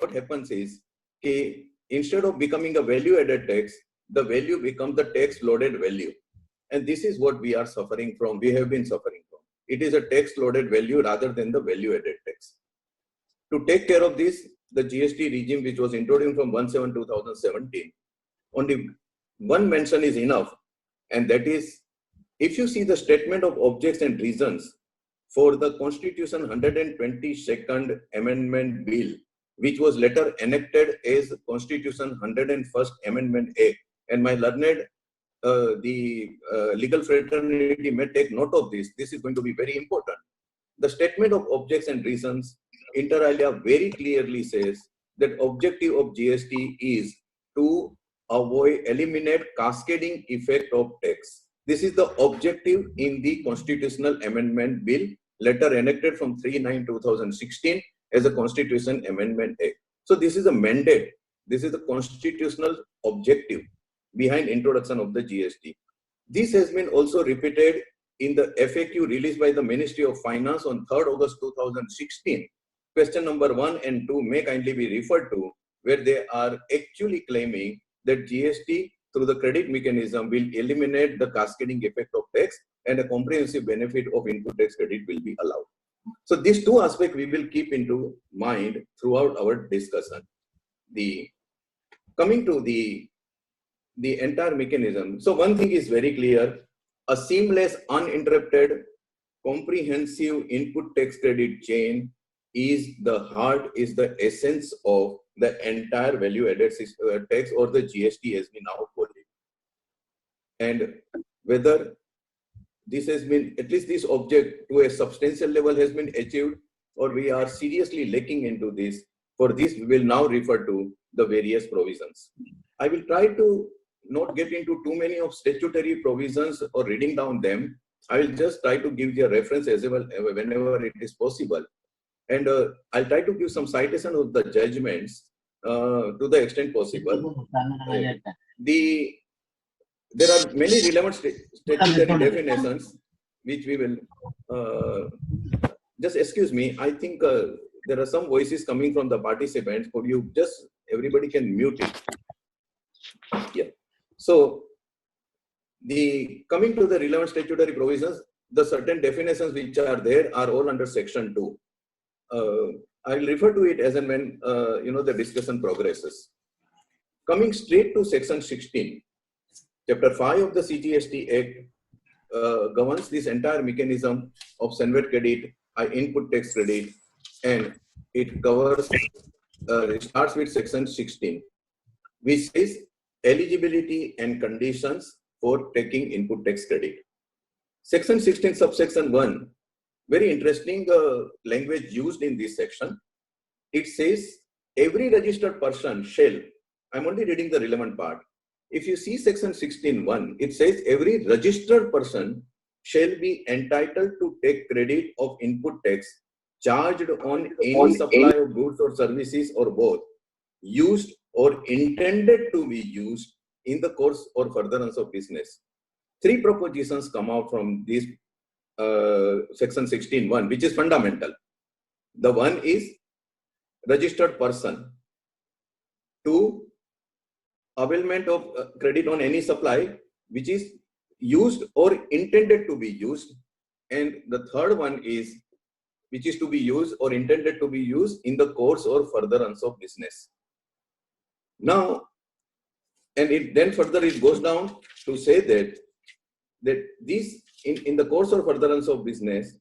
what happens is, instead of becoming a value-added tax, the value becomes the tax-loaded value. And this is what we are suffering from, we have been suffering from. It is a tax-loaded value rather than the value-added tax. To take care of this, the GST regime, which was introduced from 1/7/2017, only one mention is enough, and that is, if you see the statement of objects and reasons for the Constitution 122nd Amendment Bill, which was later enacted as Constitution 101st Amendment Act, and my learned legal fraternity may take note of this. This is going to be very important. The statement of objects and reasons, inter alia, very clearly says that objective of GST is to eliminate cascading effect of tax. This is the objective in the Constitutional Amendment Bill, later enacted from 3/9/2016 as a Constitution Amendment Act. So this is a mandate. This is the constitutional objective behind introduction of the GST. This has been also repeated in the FAQ released by the Ministry of Finance on 3rd August 2016. Question number 1 and 2 may kindly be referred to, where they are actually claiming that GST through the credit mechanism will eliminate the cascading effect of tax and a comprehensive benefit of input tax credit will be allowed. So these two aspects we will keep into mind throughout our discussion. Coming to the entire mechanism. So one thing is very clear, a seamless, uninterrupted, comprehensive input tax credit chain is the heart, is the essence of the entire value-added tax, or the GST as we now call it. And whether this has been, at least this object to a substantial level has been achieved, or we are seriously lacking into this, for this we will now refer to the various provisions. I will try to not get into too many of statutory provisions or reading down them. I will just try to give you a reference as well whenever it is possible. And I'll try to give some citation of the judgments to the extent possible. There are many relevant statutory definitions which we will, just excuse me, I think there are some voices coming from the participants. Could you just, everybody can mute it. Yeah. So, coming to the relevant statutory provisions, the certain definitions which are there are all under section 2. I will refer to it as and when the discussion progresses. Coming straight to section 16, chapter 5 of the CGST Act governs this entire mechanism of SENVAT credit, input tax credit, and it covers, it starts with section 16, which says eligibility and conditions for taking input tax credit. Section 16, subsection 1, very interesting language used in this section. It says every registered person shall, I'm only reading the relevant part. If you see section 16(1), it says every registered person shall be entitled to take credit of input tax charged on any supply of goods or services or both, used or intended to be used in the course or furtherance of business. Three propositions come out from this section 16(1), which is fundamental. The one is registered person. 2, availment of credit on any supply which is used or intended to be used. And the third one is which is to be used or intended to be used in the course or furtherance of business. Now, and then further it goes down to say that this in the course or furtherance of business,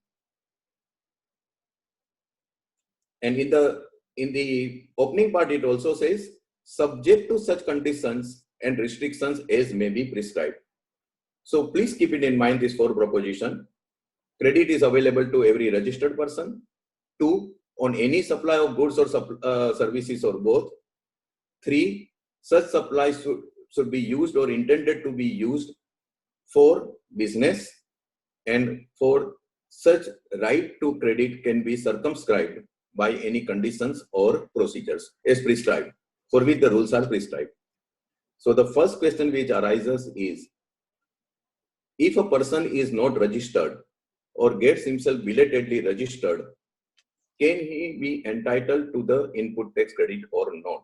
and in the opening part it also says subject to such conditions and restrictions as may be prescribed. So please keep it in mind, this 4 proposition. Credit is available to every registered person. 2, on any supply of goods or services or both. 3, such supplies should be used or intended to be used for business. And 4, such right to credit can be circumscribed by any conditions or procedures as prescribed, for which the rules are prescribed. So the first question which arises is, if a person is not registered or gets himself belatedly registered, can he be entitled to the input tax credit or not?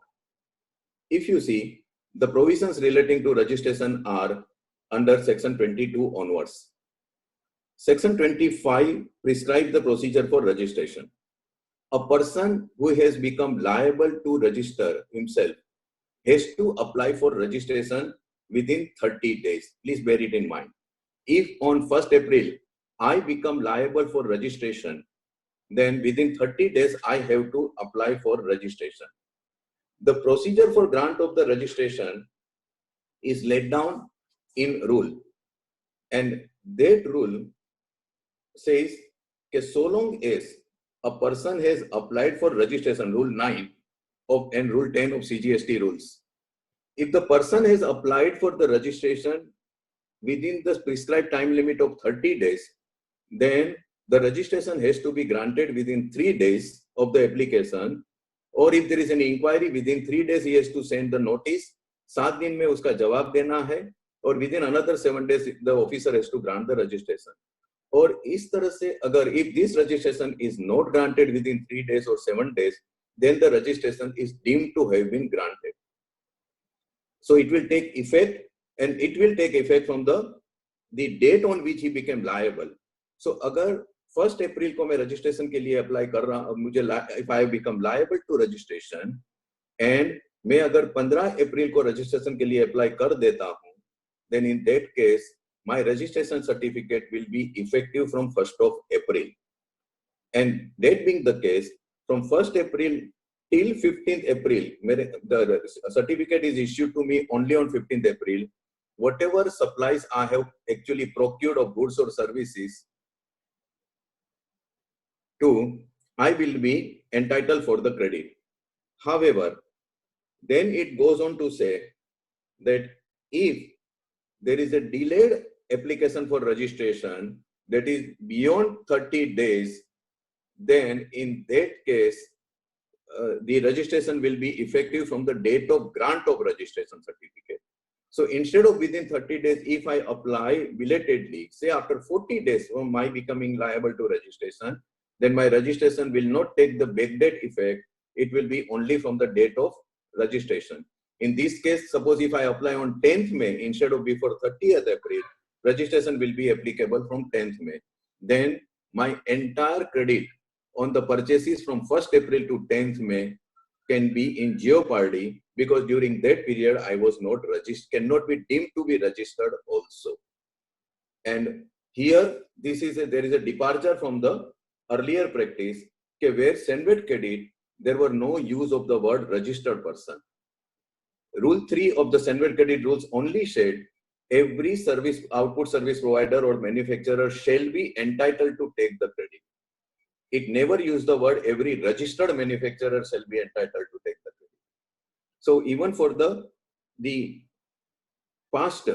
If you see, the provisions relating to registration are under section 22 onwards. Section 25 prescribes the procedure for registration. A person who has become liable to register himself has to apply for registration within 30 days. Please bear it in mind. If on 1st April, I become liable for registration, then within 30 days, I have to apply for registration. The procedure for grant of the registration is laid down in rule. And that rule says that so long as a person has applied for registration, Rule 9 and Rule 10 of CGST rules, if the person has applied for the registration within the prescribed time limit of 30 days, then the registration has to be granted within 3 days of the application. Or if there is an inquiry, within 3 days he has to send the notice. 7 दिन में उसका जवाब देना है, और within another 7 days the officer has to grant the registration. और इस तरह से अगर if this registration is not granted within 3 days or 7 days, then the registration is deemed to have been granted. So it will take effect, and it will take effect from the date on which he became liable. So अगर 1st April को मैं registration के लिए apply कर रहा हूँ, मुझे if I become liable to registration, and मैं अगर 15 April को registration के लिए apply कर देता हूँ, then in that case my registration certificate will be effective from 1st of April. And that being the case, from 1st April till 15th April, the certificate is issued to me only on 15th April. Whatever supplies I have actually procured of goods or services to, I will be entitled for the credit. However, then it goes on to say that if there is a delayed application for registration that is beyond 30 days, then in that case, the registration will be effective from the date of grant of registration certificate. So instead of within 30 days, if I apply belatedly, say after 40 days from my becoming liable to registration, then my registration will not take the backdate effect. It will be only from the date of registration. In this case, suppose if I apply on 10th May instead of before 30th April, registration will be applicable from 10th May. Then my entire credit on the purchases from 1st April to 10th May can be in jeopardy, because during that period I was not registered, cannot be deemed to be registered also. And here there is a departure from the earlier practice where Senvet credit there were no use of the word registered person. Rule 3 of the Senvet credit rules only said every output service provider or manufacturer shall be entitled to take the credit. It never used the word every registered manufacturer shall be entitled to take the credit. So even for the past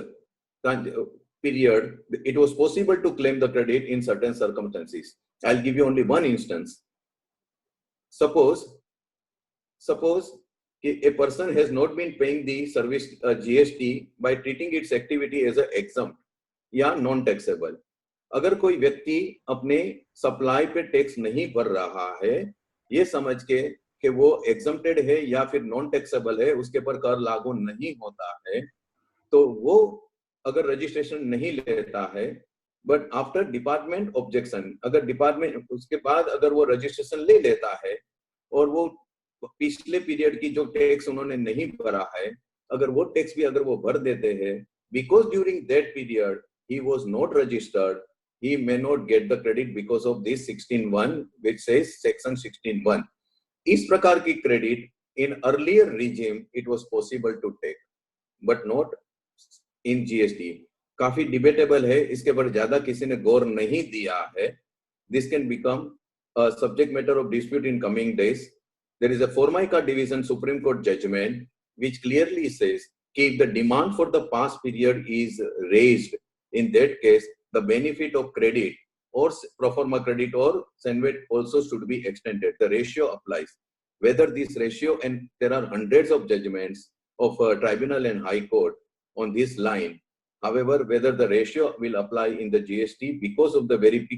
period, it was possible to claim the credit in certain circumstances. I'll give you only one instance. Suppose a person has not been paying the service GST by treating its activity as a exempt या non taxable. अगर कोई व्यक्ति अपने supply पे tax नहीं भर रहा है, ये समझ के कि वो एग्जम्प्टेड है या फिर नॉन टैक्सेबल है, उसके पर कर लागू नहीं होता है, तो वो अगर रजिस्ट्रेशन नहीं लेता है, बट आफ्टर डिपार्टमेंट ऑब्जेक्शन, अगर डिपार्टमेंट उसके बाद अगर वो रजिस्ट्रेशन ले लेता है और वो पिछले पीरियड की जो टैक्स उन्होंने नहीं भरा है, अगर वो टैक्स भी अगर वो भर देते हैं, because during that period he was not registered, he may not get the credit because of this 16(1) which says section 16(1). इस प्रकार की credit in earlier regime it was possible to take, but not in GST. काफी debatable है, इसके पर ज्यादा किसी ने गौर नहीं दिया है. This can become a subject matter of dispute in coming days. There is a Formica Division Supreme Court judgment which clearly says if the demand for the past period is raised, in that case, the benefit of credit or pro forma credit or Senvet also should be extended. The ratio applies. Whether this ratio, and there are hundreds of judgments of tribunal and high court on this line. However, whether the ratio will apply in the GST because of the very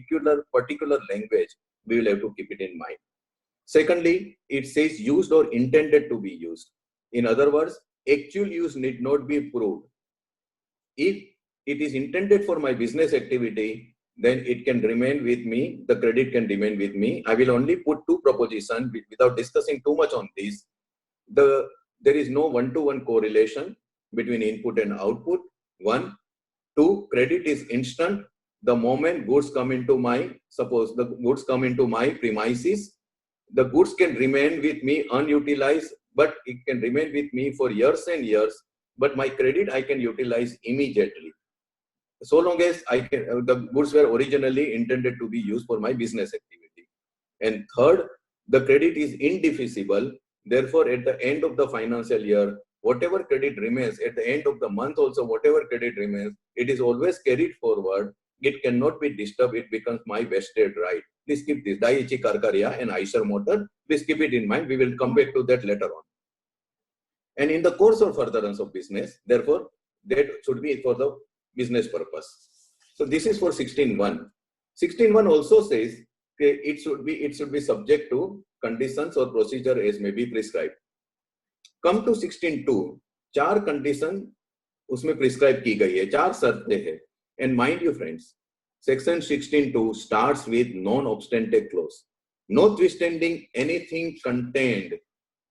particular language, we will have to keep it in mind. Secondly, it says used or intended to be used. In other words, actual use need not be proved. If it is intended for my business activity, then it can remain with me, the credit can remain with me. I will only put two propositions without discussing too much on this. There is no one-to-one correlation between input and output. One. Two, credit is instant. The moment goods come into my, suppose the goods come into my premises, the goods can remain with me unutilized, but it can remain with me for years and years, but my credit I can utilize immediately. So long as the goods were originally intended to be used for my business activity. And third, the credit is indefeasible. Therefore, at the end of the financial year, whatever credit remains, at the end of the month also, whatever credit remains, it is always carried forward. It cannot be disturbed. It becomes my vested right. Please keep this. Daiichi Karkaria and Eicher Motor. Please keep it in mind. We will come back to that later on. And in the course of furtherance of business, therefore, that should be for the business purpose. So this is for 16.1. 16.1 also says it should be subject to conditions or procedure as may be prescribed. Come to 16.2. चार condition उसमें prescribe की गई है, चार शर्तें हैं. And mind you friends, section 16.2 starts with non-obstante clause. Notwithstanding anything contained,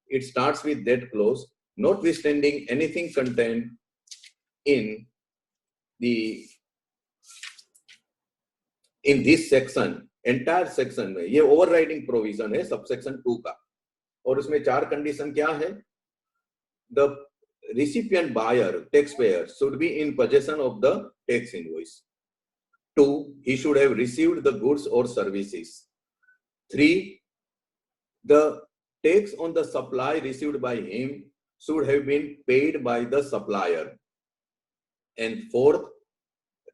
it starts with that clause. Notwithstanding anything contained in this section, entire section में ये overriding provision है subsection 2 का, और उसमें चार condition क्या है? The recipient buyer, taxpayer, should be in possession of the tax invoice. 2, he should have received the goods or services. 3, the tax on the supply received by him should have been paid by the supplier. And 4th,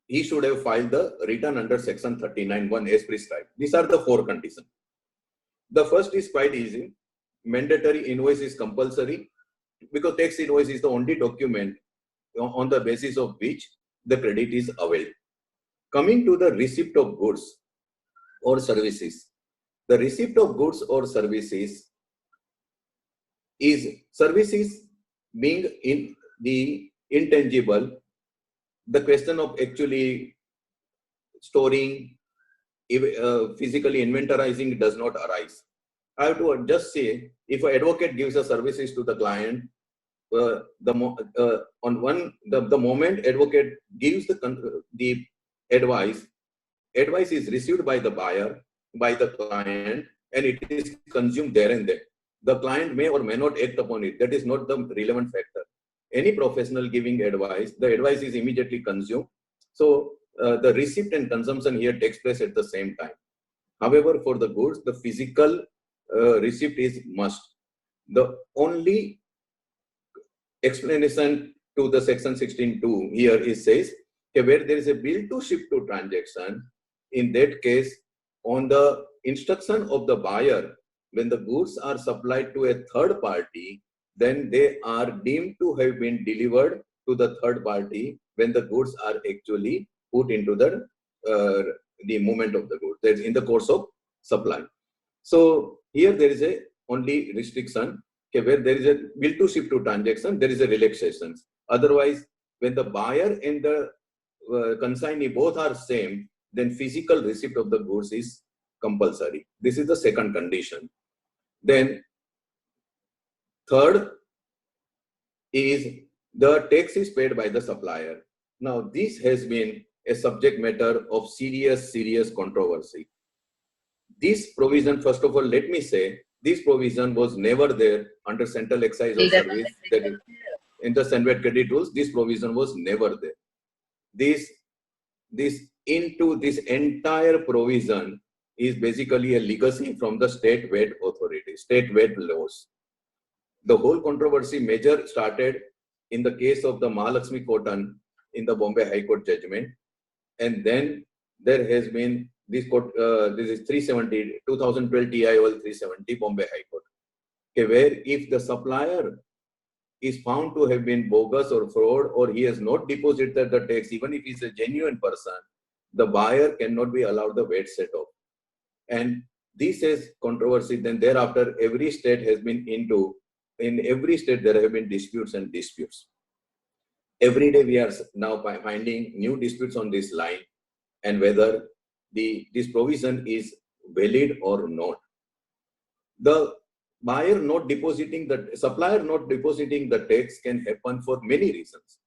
he should have filed the return under section 39(1) as prescribed. These are the 4 conditions. The first is quite easy. Mandatory invoice is compulsory, because tax invoice is the only document on the basis of which the credit is availed. Coming to the receipt of goods or services. The receipt of goods or services is services being in the intangible. The question of actually storing, physically inventorizing does not arise. I have to just say, if an advocate gives a services to the client, the moment advocate gives the advice is received by the buyer, by the client, and it is consumed there and then. The client may or may not act upon it. That is not the relevant factor. Any professional giving advice, the advice is immediately consumed. So the receipt and consumption here takes place at the same time. However, for the goods, the physical receipt is must. The only explanation to the section 16.2 here is says where there is a bill to ship to transaction, in that case, on the instruction of the buyer, when the goods are supplied to a third party, then they are deemed to have been delivered to the third party when the goods are actually put into the movement of the goods. That's in the course of supply. So here there is a only restriction where there is a bill to ship to transaction, there is a relaxation. Otherwise, when the buyer and the consignee both are same, then physical receipt of the goods is compulsory. This is the second condition. Then third is the tax is paid by the supplier. Now this has been a subject matter of serious controversy. This provision, first of all, let me say, this provision was never there under Central Excise or Service, that is, in the Standard Credit Rules. This provision was never there. This entire provision is basically a legacy from the state VAT authority, state VAT laws. The whole controversy major started in the case of the Mahalakshmi Cotton in the Bombay High Court judgment, and then there has been this court. This is 370 2012 TIOL 370 Bombay High Court, where if the supplier is found to have been bogus or fraud, or he has not deposited the tax, even if he is a genuine person, the buyer cannot be allowed the VAT set off. And this is controversy. Then thereafter, every state has been in every state there have been disputes and disputes. Every day we are now finding new disputes on this line and whether this provision is valid or not. The buyer not depositing the supplier not depositing the tax can happen for many reasons.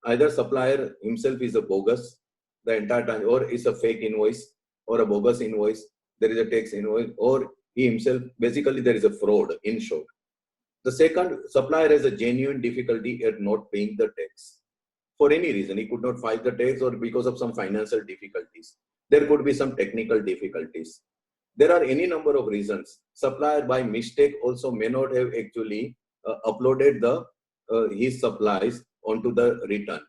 Either supplier himself is a bogus the entire time, or is a fake invoice or a bogus invoice. There is a tax invoice, or he himself, basically there is a fraud in short. The second, supplier has a genuine difficulty at not paying the tax. For any reason, he could not file the tax or because of some financial difficulties. There could be some technical difficulties. There are any number of reasons. Supplier by mistake also may not have actually uploaded his supplies onto the return.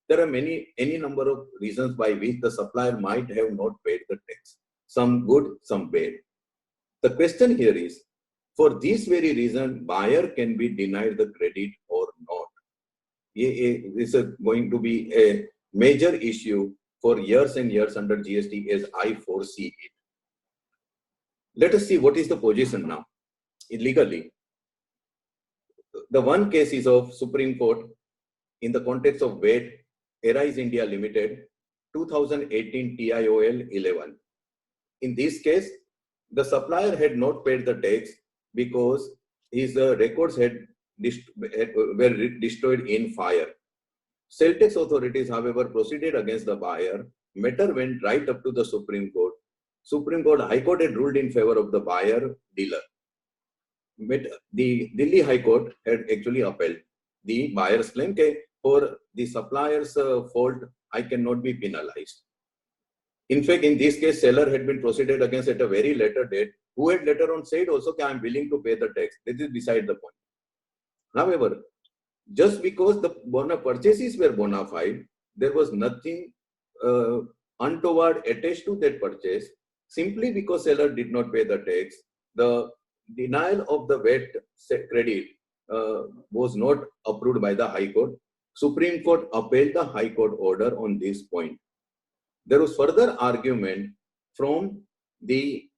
There are any number of reasons by which the supplier might have not paid the tax. Some good, some bad. The question here is, for this very reason, buyer can be denied the credit or not. This is going to be a major issue for years and years under GST as I foresee it. Let us see what is the position now legally. The one case is of Supreme Court in the context of VAT, Arise India Limited, 2018 TIOL 11. In this case, the supplier had not paid the tax because his records were destroyed in fire. Sale tax authorities, however, proceeded against the buyer. Matter went right up to the Supreme Court. Supreme Court, High Court had ruled in favor of the buyer dealer. The Delhi High Court had actually upheld the buyer's claim for the supplier's fault, I cannot be penalized. In fact, in this case, seller had been proceeded against at a very later date, who had later on said also, I am willing to pay the tax. This is beside the point. However, just because the purchases were bona fide, there was nothing untoward attached to that purchase. Simply because seller did not pay the tax, the denial of the VAT credit was not approved by the High Court. Supreme Court upheld the High Court order on this point. There was further argument from the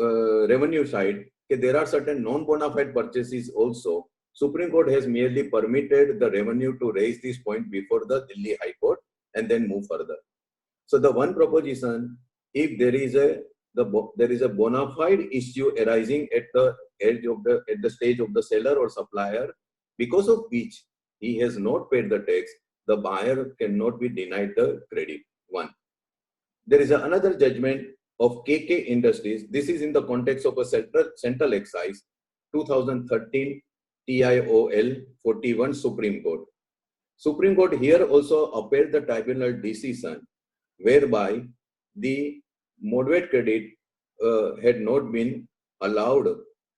revenue side that there are certain non-bona fide purchases also. Supreme Court has merely permitted the revenue to raise this point before the Delhi High Court and then move further. So the one proposition, if there is a bona fide issue arising at the stage of the seller or supplier, because of which he has not paid the tax, the buyer cannot be denied the credit. One. There is another judgment of KK Industries. This is in the context of a central excise, 2013 TIOL 41 Supreme Court. Supreme Court here also upheld the tribunal decision whereby the moderate credit had not been allowed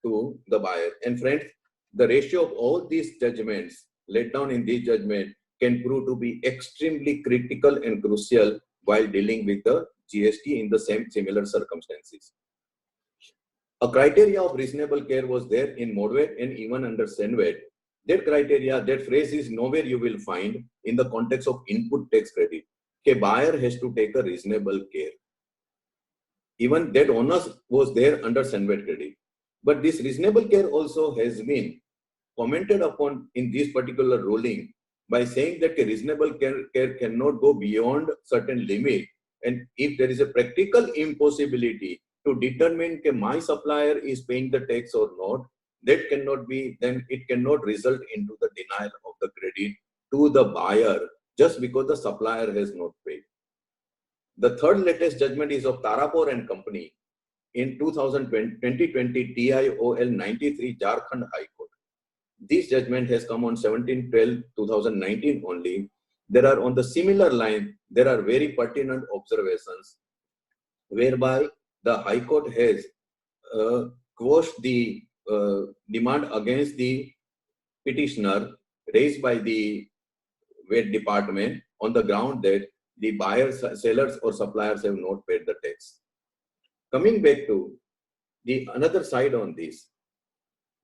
to the buyer. And friends, the ratio of all these judgments laid down in this judgment can prove to be extremely critical and crucial while dealing with the GST in the similar circumstances. A criteria of reasonable care was there in MODVAT and even under SENVAT. That criteria, that phrase is nowhere you will find in the context of input tax credit. A buyer has to take a reasonable care. Even that onus was there under SENVAT credit. But this reasonable care also has been commented upon in this particular ruling by saying that a reasonable care cannot go beyond certain limit. And if there is a practical impossibility to determine that my supplier is paying the tax or not, that cannot be, then it cannot result into the denial of the credit to the buyer just because the supplier has not paid. The third latest judgment is of Tarapur and Company in 2020 TIOL 93 Jharkhand High Court. This judgment has come on 17/12/2019 only. There are on the similar line, there are very pertinent observations whereby the High Court has quashed the demand against the petitioner raised by the VAT department on the ground that the buyers, sellers or suppliers have not paid the tax. Coming back to the another side on this,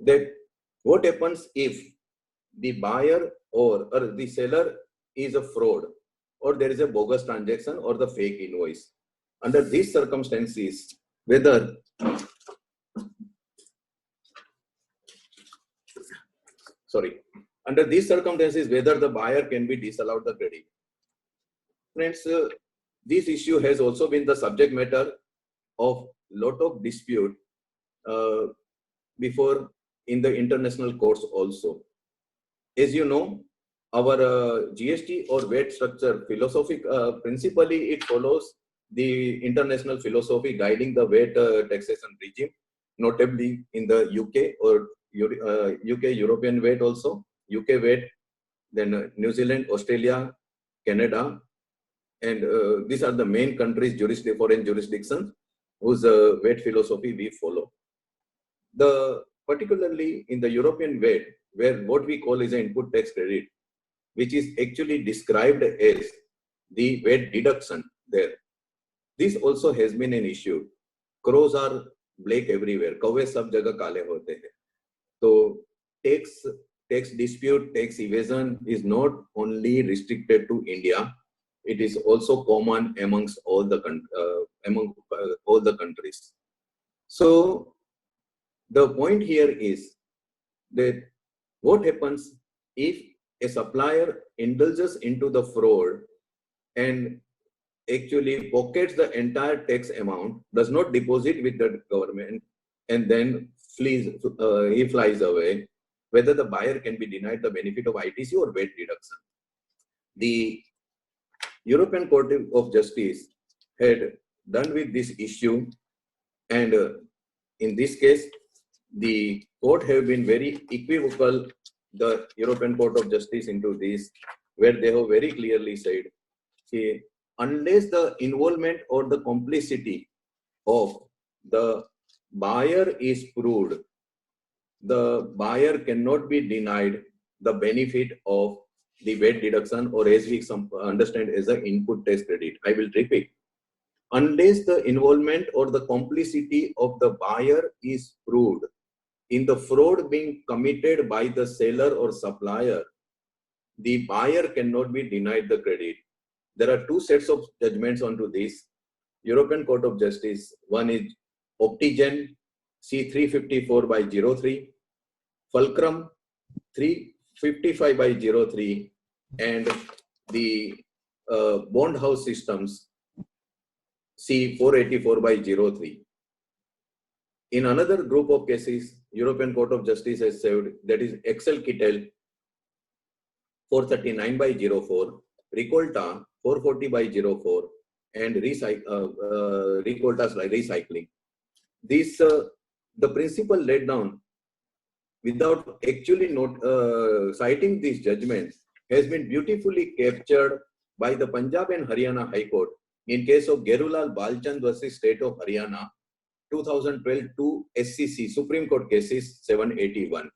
that what happens if the buyer or the seller is a fraud or there is a bogus transaction or the fake invoice. Under these circumstances, whether Under these circumstances, whether the buyer can be disallowed the credit. Friends, this issue has also been the subject matter of lot of dispute before in the international courts also. As you know, our GST or VAT structure philosophic, principally it follows the international philosophy guiding the VAT taxation regime, notably in the UK or UK European VAT also, UK VAT, then New Zealand, Australia, Canada, and these are the main countries, foreign jurisdictions whose VAT philosophy we follow. Particularly in the European VAT, where what we call is an input tax credit, which is actually described as the VAT deduction there. This also has been an issue. Crows are black everywhere. कौवे सब जगह काले होते हैं. So tax dispute, tax evasion is not only restricted to India. It is also common amongst all the countries. So the point here is that what happens if a supplier indulges into the fraud and actually pockets the entire tax amount, does not deposit with the government, and then he flies away, whether the buyer can be denied the benefit of ITC or VAT deduction. The European Court of Justice had done with this issue, and in this case, the court have been very equivocal, the European Court of Justice, into this, where they have very clearly said, unless the involvement or the complicity of the buyer is proved, the buyer cannot be denied the benefit of the VAT deduction, or as we understand as an input tax credit. I will repeat. Unless the involvement or the complicity of the buyer is proved in the fraud being committed by the seller or supplier, the buyer cannot be denied the credit. There are two sets of judgments onto this. European Court of Justice, one is Optigen C354/03, Fulcrum 355/03, and the Bond House Systems C484/03. In another group of cases, European Court of Justice has said, that is Excel Kittel 439/04, Ricolta 440/04, and Ricolta's recycling. This, the principle laid down without actually citing these judgments has been beautifully captured by the Punjab and Haryana High Court in case of Gerulal Balchand versus State of Haryana, 2012 to SCC, Supreme Court cases 781.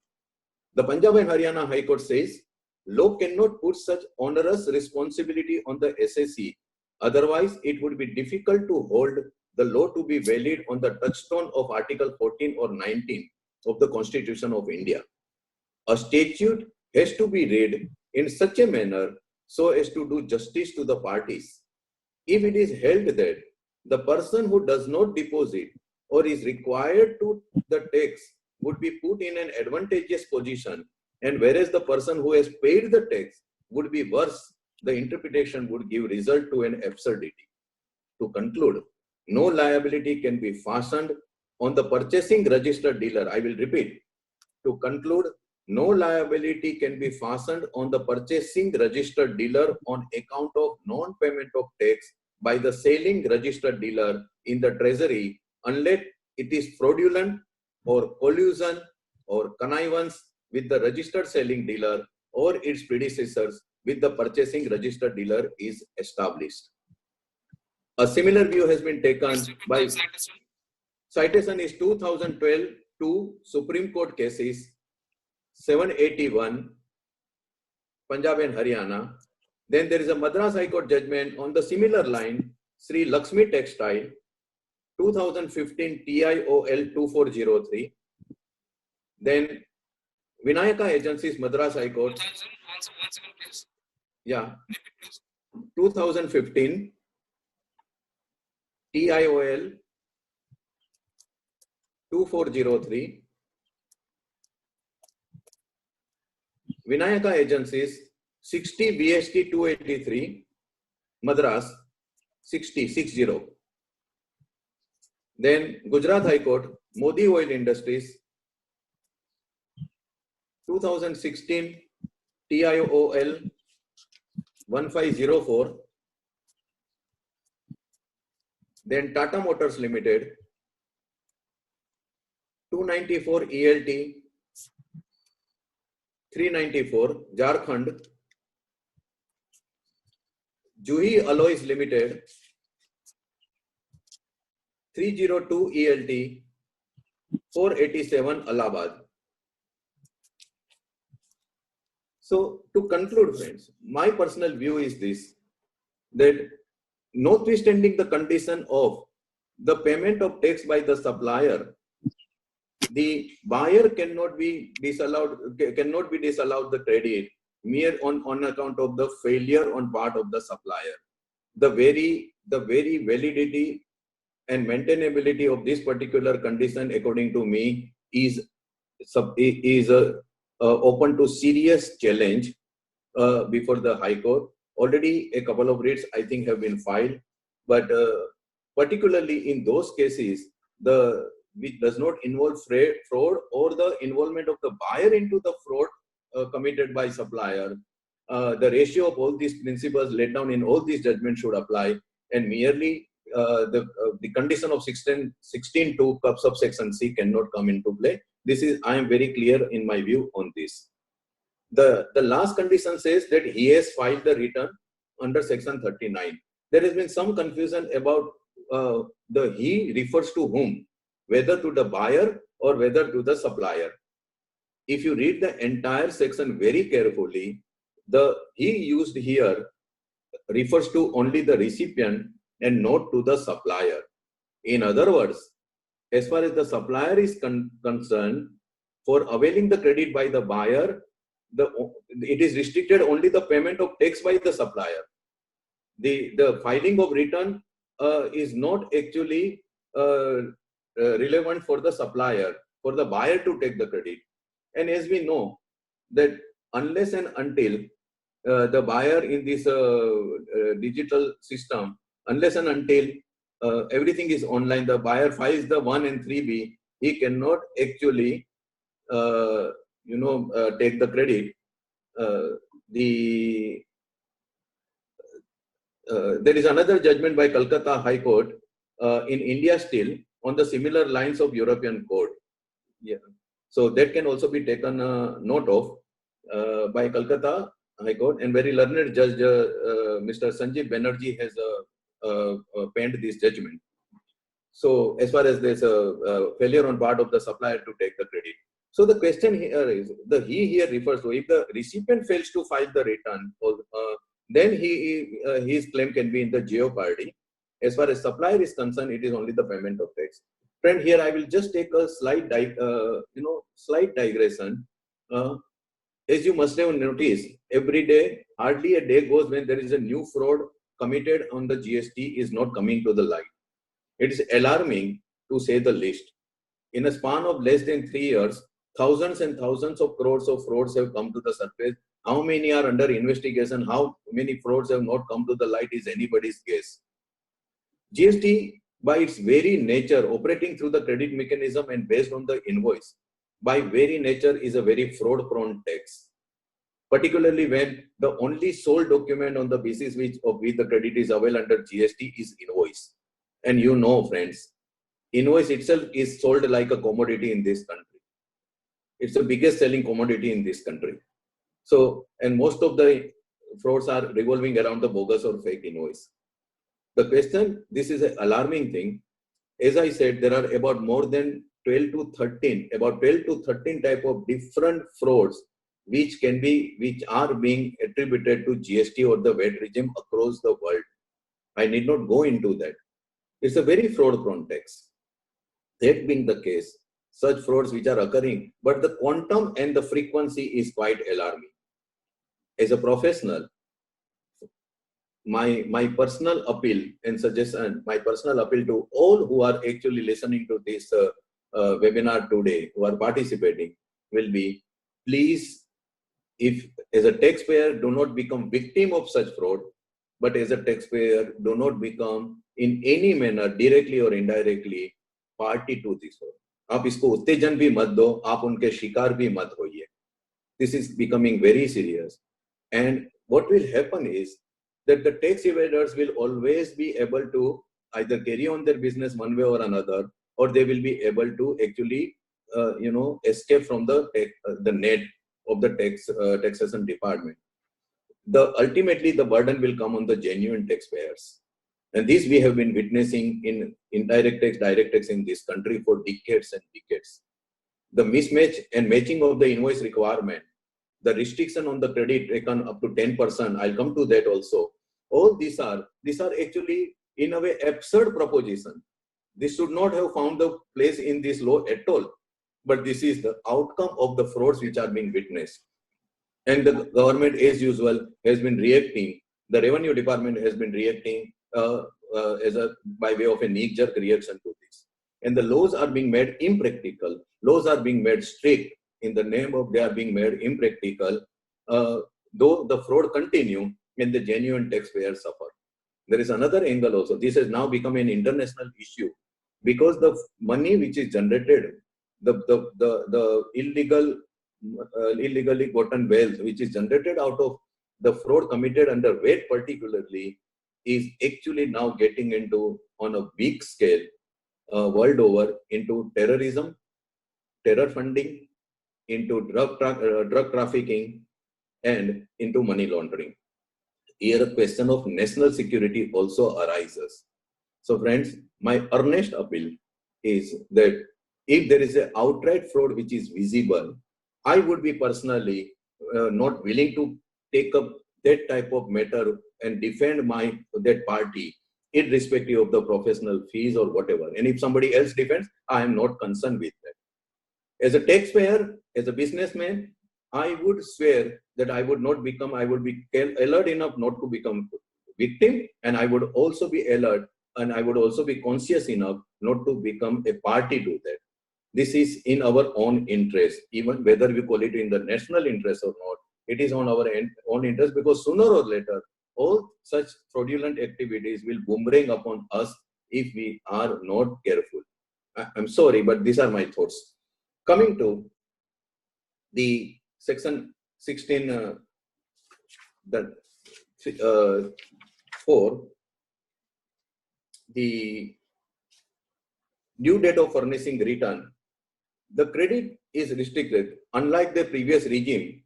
The Punjab and Haryana High Court says, law cannot put such onerous responsibility on the SSE. Otherwise, it would be difficult to hold the law to be valid on the touchstone of Article 14 or 19 of the Constitution of India. A statute has to be read in such a manner so as to do justice to the parties. If it is held that the person who does not deposit or is required to the tax would be put in an advantageous position, and whereas the person who has paid the tax would be worse, the interpretation would give result to an absurdity. To conclude, no liability can be fastened on the purchasing registered dealer. I will repeat. To conclude, no liability can be fastened on the purchasing registered dealer on account of non-payment of tax by the selling registered dealer in the treasury unless it is fraudulent or collusion or connivance with the registered selling dealer or its predecessors with the purchasing registered dealer is established. A similar view has been taken by citation is 2012 to Supreme Court cases 781, Punjab and Haryana. Then there is a Madras High Court judgment on the similar line, Sri Lakshmi Textile, 2015 TIOL 2403. Then Vinayaka Agencies, Madras High Court. Yeah, 2015 TIOL 2403. Vinayaka Agencies 60 BST 283, Madras 60. Then Gujarat High Court, Modi Oil Industries 2016 TIOL 1504. Then Tata Motors Limited 294 ELT 394 Jharkhand. Juhi Alloys Limited 302 ELT 487 Allahabad. So to conclude, friends, my personal view is this, that notwithstanding the condition of the payment of tax by the supplier, the buyer cannot be disallowed the credit mere on account of the failure on part of the supplier. The very validity and maintainability of this particular condition, according to me, is open to serious challenge before the High Court. Already a couple of writs, I think, have been filed, but particularly in those cases, which does not involve fraud or the involvement of the buyer into the fraud committed by supplier, the ratio of all these principles laid down in all these judgments should apply, and merely the condition of 16(2) subsection C cannot come into play. This is, I am very clear in my view on this. The last condition says that he has filed the return under section 39. There has been some confusion about the he refers to whom, whether to the buyer or whether to the supplier. If you read the entire section very carefully, the he used here refers to only the recipient and not to the supplier. In other words, as far as the supplier is concerned, for availing the credit by the buyer, it is restricted only the payment of tax by the supplier. The filing of return is not actually relevant for the supplier, for the buyer to take the credit. And as we know that unless and until the buyer in this digital system, unless and until everything is online, the buyer files the 1 and 3B, he cannot actually take the credit. There is another judgment by Calcutta High Court in India still on the similar lines of European Code. Yeah. So that can also be taken note of by Calcutta High Court, and very learned judge Mr. Sanjeev Banerjee has penned this judgment. So as far as there's a failure on part of the supplier to take the credit. So the question here is, the he here refers to if the recipient fails to file the return, then his claim can be in the jeopardy. As far as supplier is concerned, it is only the payment of tax. Friend, here I will just take a slight digression. As you must have noticed, every day, hardly a day goes when there is a new fraud committed on the GST is not coming to the light. It is alarming, to say the least. In a span of less than 3 years, thousands and thousands of crores of frauds have come to the surface. How many are under investigation? How many frauds have not come to the light is anybody's guess. GST, by its very nature, operating through the credit mechanism and based on the invoice, by very nature is a very fraud-prone tax. Particularly when the only sole document on the basis of which the credit is available under GST is invoice. And you know, friends, invoice itself is sold like a commodity in this country. It's the biggest selling commodity in this country. So, and most of the frauds are revolving around the bogus or fake invoice. The question, this is an alarming thing. As I said, there are about more than 12 to 13 type of different frauds which are being attributed to GST or the VAT regime across the world. I need not go into that. It's a very fraud-prone tax. That being the case, such frauds which are occurring, but the quantum and the frequency is quite alarming. As a professional, my personal appeal and suggestion, my personal appeal to all who are actually listening to this webinar today, who are participating, will be, please if as a taxpayer do not become victim of such fraud, but as a taxpayer do not become in any manner directly or indirectly party to this fraud. आप इसको उत्तेजन भी मत दो, आप उनके शिकार भी मत होइए. This is becoming very serious. And what will happen is that the tax evaders will always be able to either carry on their business one way or another, or they will be able to actually, escape from the net of the taxation department. Ultimately, the burden will come on the genuine taxpayers. And this we have been witnessing in indirect tax, direct tax in this country for decades and decades. The mismatch and matching of the invoice requirement, the restriction on the credit taken up to 10%, I'll come to that also. All these are actually in a way absurd proposition. This should not have found a place in this law at all. But this is the outcome of the frauds which are being witnessed. And the government, as usual, has been reacting. The revenue department has been reacting by way of a knee-jerk reaction to this. And the laws are being made impractical. Laws are being made strict in the name of they are being made impractical, though the fraud continue and the genuine taxpayers suffer. There is another angle also. This has now become an international issue because the money which is generated, the illegally gotten wealth which is generated out of the fraud committed under VAT particularly is actually now getting into on a big scale world over into terrorism, terror funding, into drug trafficking, and into money laundering. Here a question of national security also arises. So friends, my earnest appeal is that if there is an outright fraud which is visible, I would be personally not willing to take up that type of matter and defend that party irrespective of the professional fees or whatever. And if somebody else defends, I am not concerned with that. As a taxpayer, as a businessman, I would swear that I would be alert enough not to become victim, and I would also be alert and I would also be conscious enough not to become a party to that. This is in our own interest, even whether we call it in the national interest or not, it is on our own interest, because sooner or later, all such fraudulent activities will boomerang upon us if we are not careful. I'm sorry, but these are my thoughts. Coming to the section 16, 4, the due date of furnishing return. The credit is restricted, unlike the previous regime,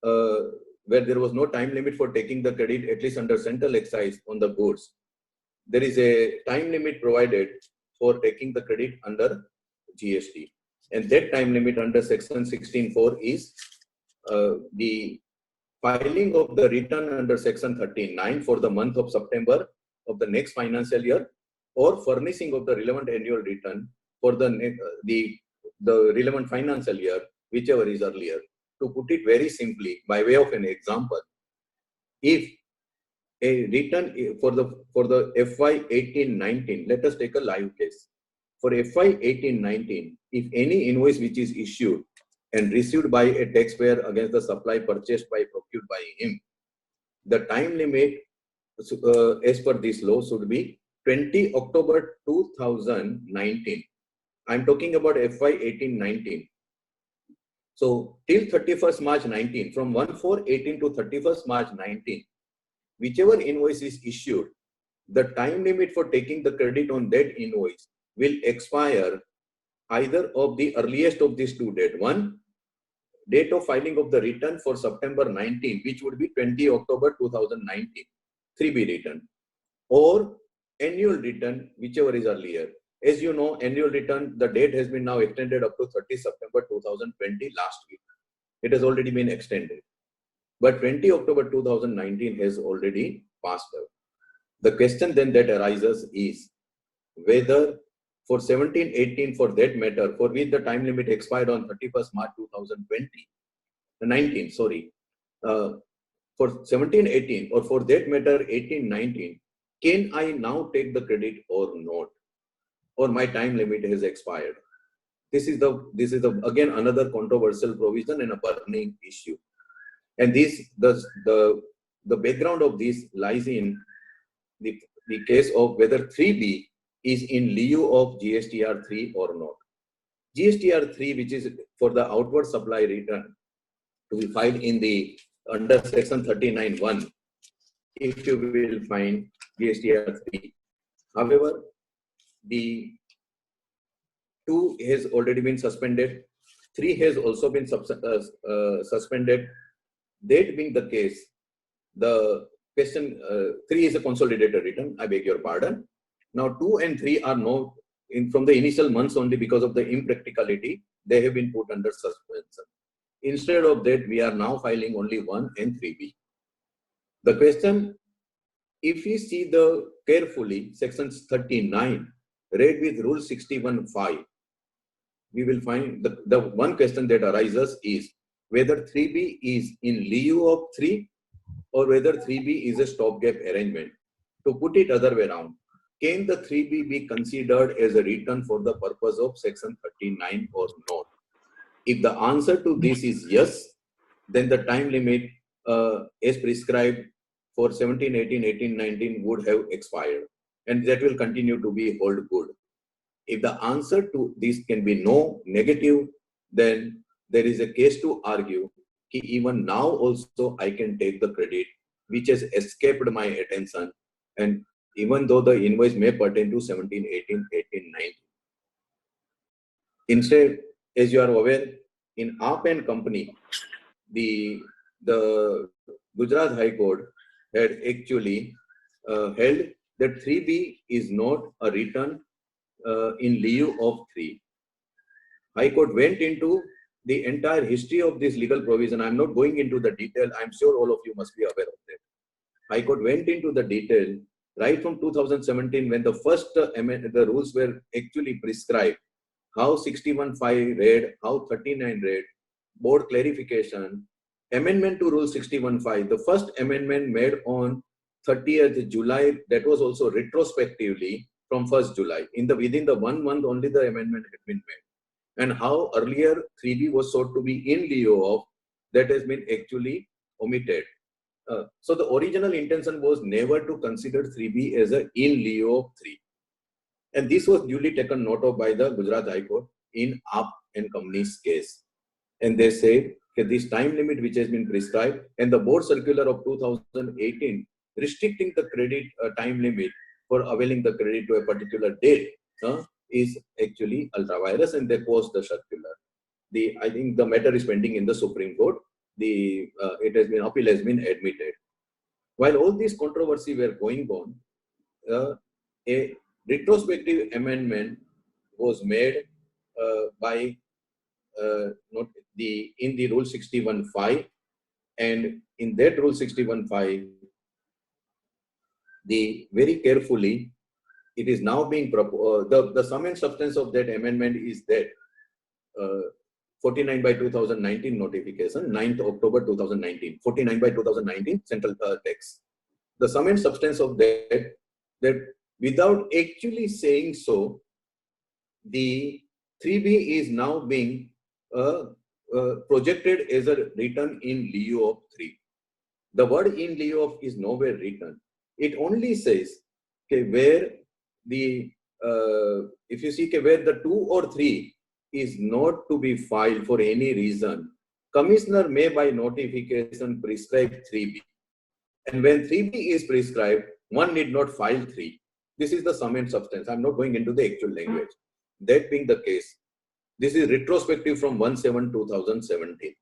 where there was no time limit for taking the credit, at least under central excise on the goods. There is a time limit provided for taking the credit under GST. And that time limit under section 16.4 is the filing of the return under section 13.9 for the month of September of the next financial year, or furnishing of the relevant annual return for the relevant financial year, whichever is earlier. To put it very simply, by way of an example, if a return for the FY 18-19, let us take a live case. For FY 18-19, if any invoice which is issued and received by a taxpayer against the supply purchased by procured by him, the time limit as per this law should be 20 October 2019. I'm talking about FY 18-19. So till 31st March 19, from 1/4/18 to 31st March 19, whichever invoice is issued, the time limit for taking the credit on that invoice will expire either of the earliest of these two dates. One, date of filing of the return for September 19, which would be 20 October 2019, 3B return, or annual return, whichever is earlier. As you know, annual return, the date has been now extended up to 30 September 2020 last week. It has already been extended. But 20 October 2019 has already passed out. The question then that arises is whether for 17-18, for that matter, for which the time limit expired on 31st March 2019, for 17-18, or for that matter 18-19, can I now take the credit or not? Or my time limit has expired? This is again another controversial provision and a burning issue. And the background of this lies in the case of whether 3B is in lieu of GSTR 3 or not. GSTR 3, which is for the outward supply return, to be filed in the under section 39(1), if you will find GSTR 3. However, the 2 has already been suspended, 3 has also been suspended. That being the case, the question 3 is a consolidated return, I beg your pardon. Now 2 and 3 are now, from the initial months only, because of the impracticality, they have been put under suspension. Instead of that, we are now filing only 1 and 3B. The question, if we see the carefully, sections 39, read with rule 61(5), we will find the one question that arises is whether 3B is in lieu of 3 or whether 3B is a stopgap arrangement. To put it other way around, can the 3B be considered as a return for the purpose of section 39 or not? If the answer to this is yes, then the time limit as prescribed for 17, 18, 18, 19 would have expired, and that will continue to be hold good. If the answer to this can be no, negative, then there is a case to argue that even now also I can take the credit which has escaped my attention, and even though the invoice may pertain to 17, 18, 18, 19. Instead, as you are aware, in AAP and Company, the Gujarat High Court had actually held that 3B is not a return in lieu of 3. High Court went into the entire history of this legal provision. I'm not going into the detail. I'm sure all of you must be aware of that. High Court went into the detail right from 2017 when the first the rules were actually prescribed. How 61(5) read, how 39 read, board clarification, amendment to Rule 61(5). The first amendment made on 30th July, that was also retrospectively from 1st July. Within the 1 month only the amendment had been made. And how earlier 3B was sought to be in lieu of, that has been actually omitted. So the original intention was never to consider 3B as a in lieu of 3. And this was duly taken note of by the Gujarat High Court in AAP and Company's case. And they said that this time limit which has been prescribed and the board circular of 2018 restricting the credit time limit for availing the credit to a particular date is actually ultra-virus, and they posed the circular. I think the matter is pending in the Supreme Court. Appeal has been admitted. While all these controversy were going on, a retrospective amendment was made in the Rule 61(5), and in that Rule 61(5), very carefully, it is now being proposed. The sum and substance of that amendment is that 49/2019 notification, 9th October 2019, 49/2019 central tax. The sum and substance of that without actually saying so, the 3B is now being projected as a return in lieu of 3. The word in lieu of is nowhere written. It only says where if you see where the 2 or 3 is not to be filed for any reason, Commissioner may by notification prescribe 3B. And when 3B is prescribed, one need not file 3. This is the sum and substance. I'm not going into the actual language. That being the case, this is retrospective from 1/7/2017.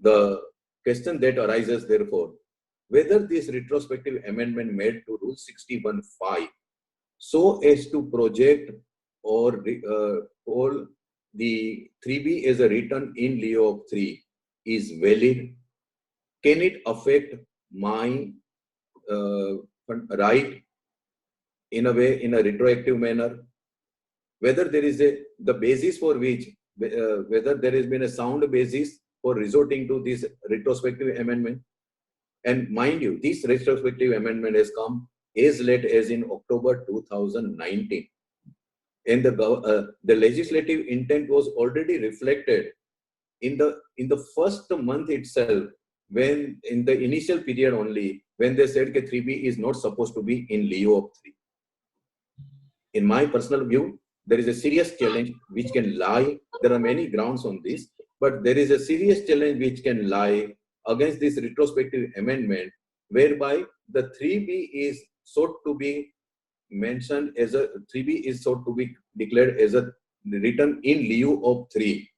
The question that arises, therefore, whether this retrospective amendment made to Rule 61(5) so as to project or hold the 3B as a return in lieu of 3 is valid. Can it affect my right in a way, in a retroactive manner? Whether there is the basis for which, whether there has been a sound basis for resorting to this retrospective amendment. And mind you, this retrospective amendment has come as late as in October 2019. And the legislative intent was already reflected in the first month itself, when in the initial period only, when they said that 3B is not supposed to be in lieu of 3. In my personal view, there is a serious challenge which can lie. There are many grounds on this, but there is a serious challenge which can lie against this retrospective amendment, whereby the 3B is sought to be mentioned as a 3B is sought to be declared as a written in lieu of 3.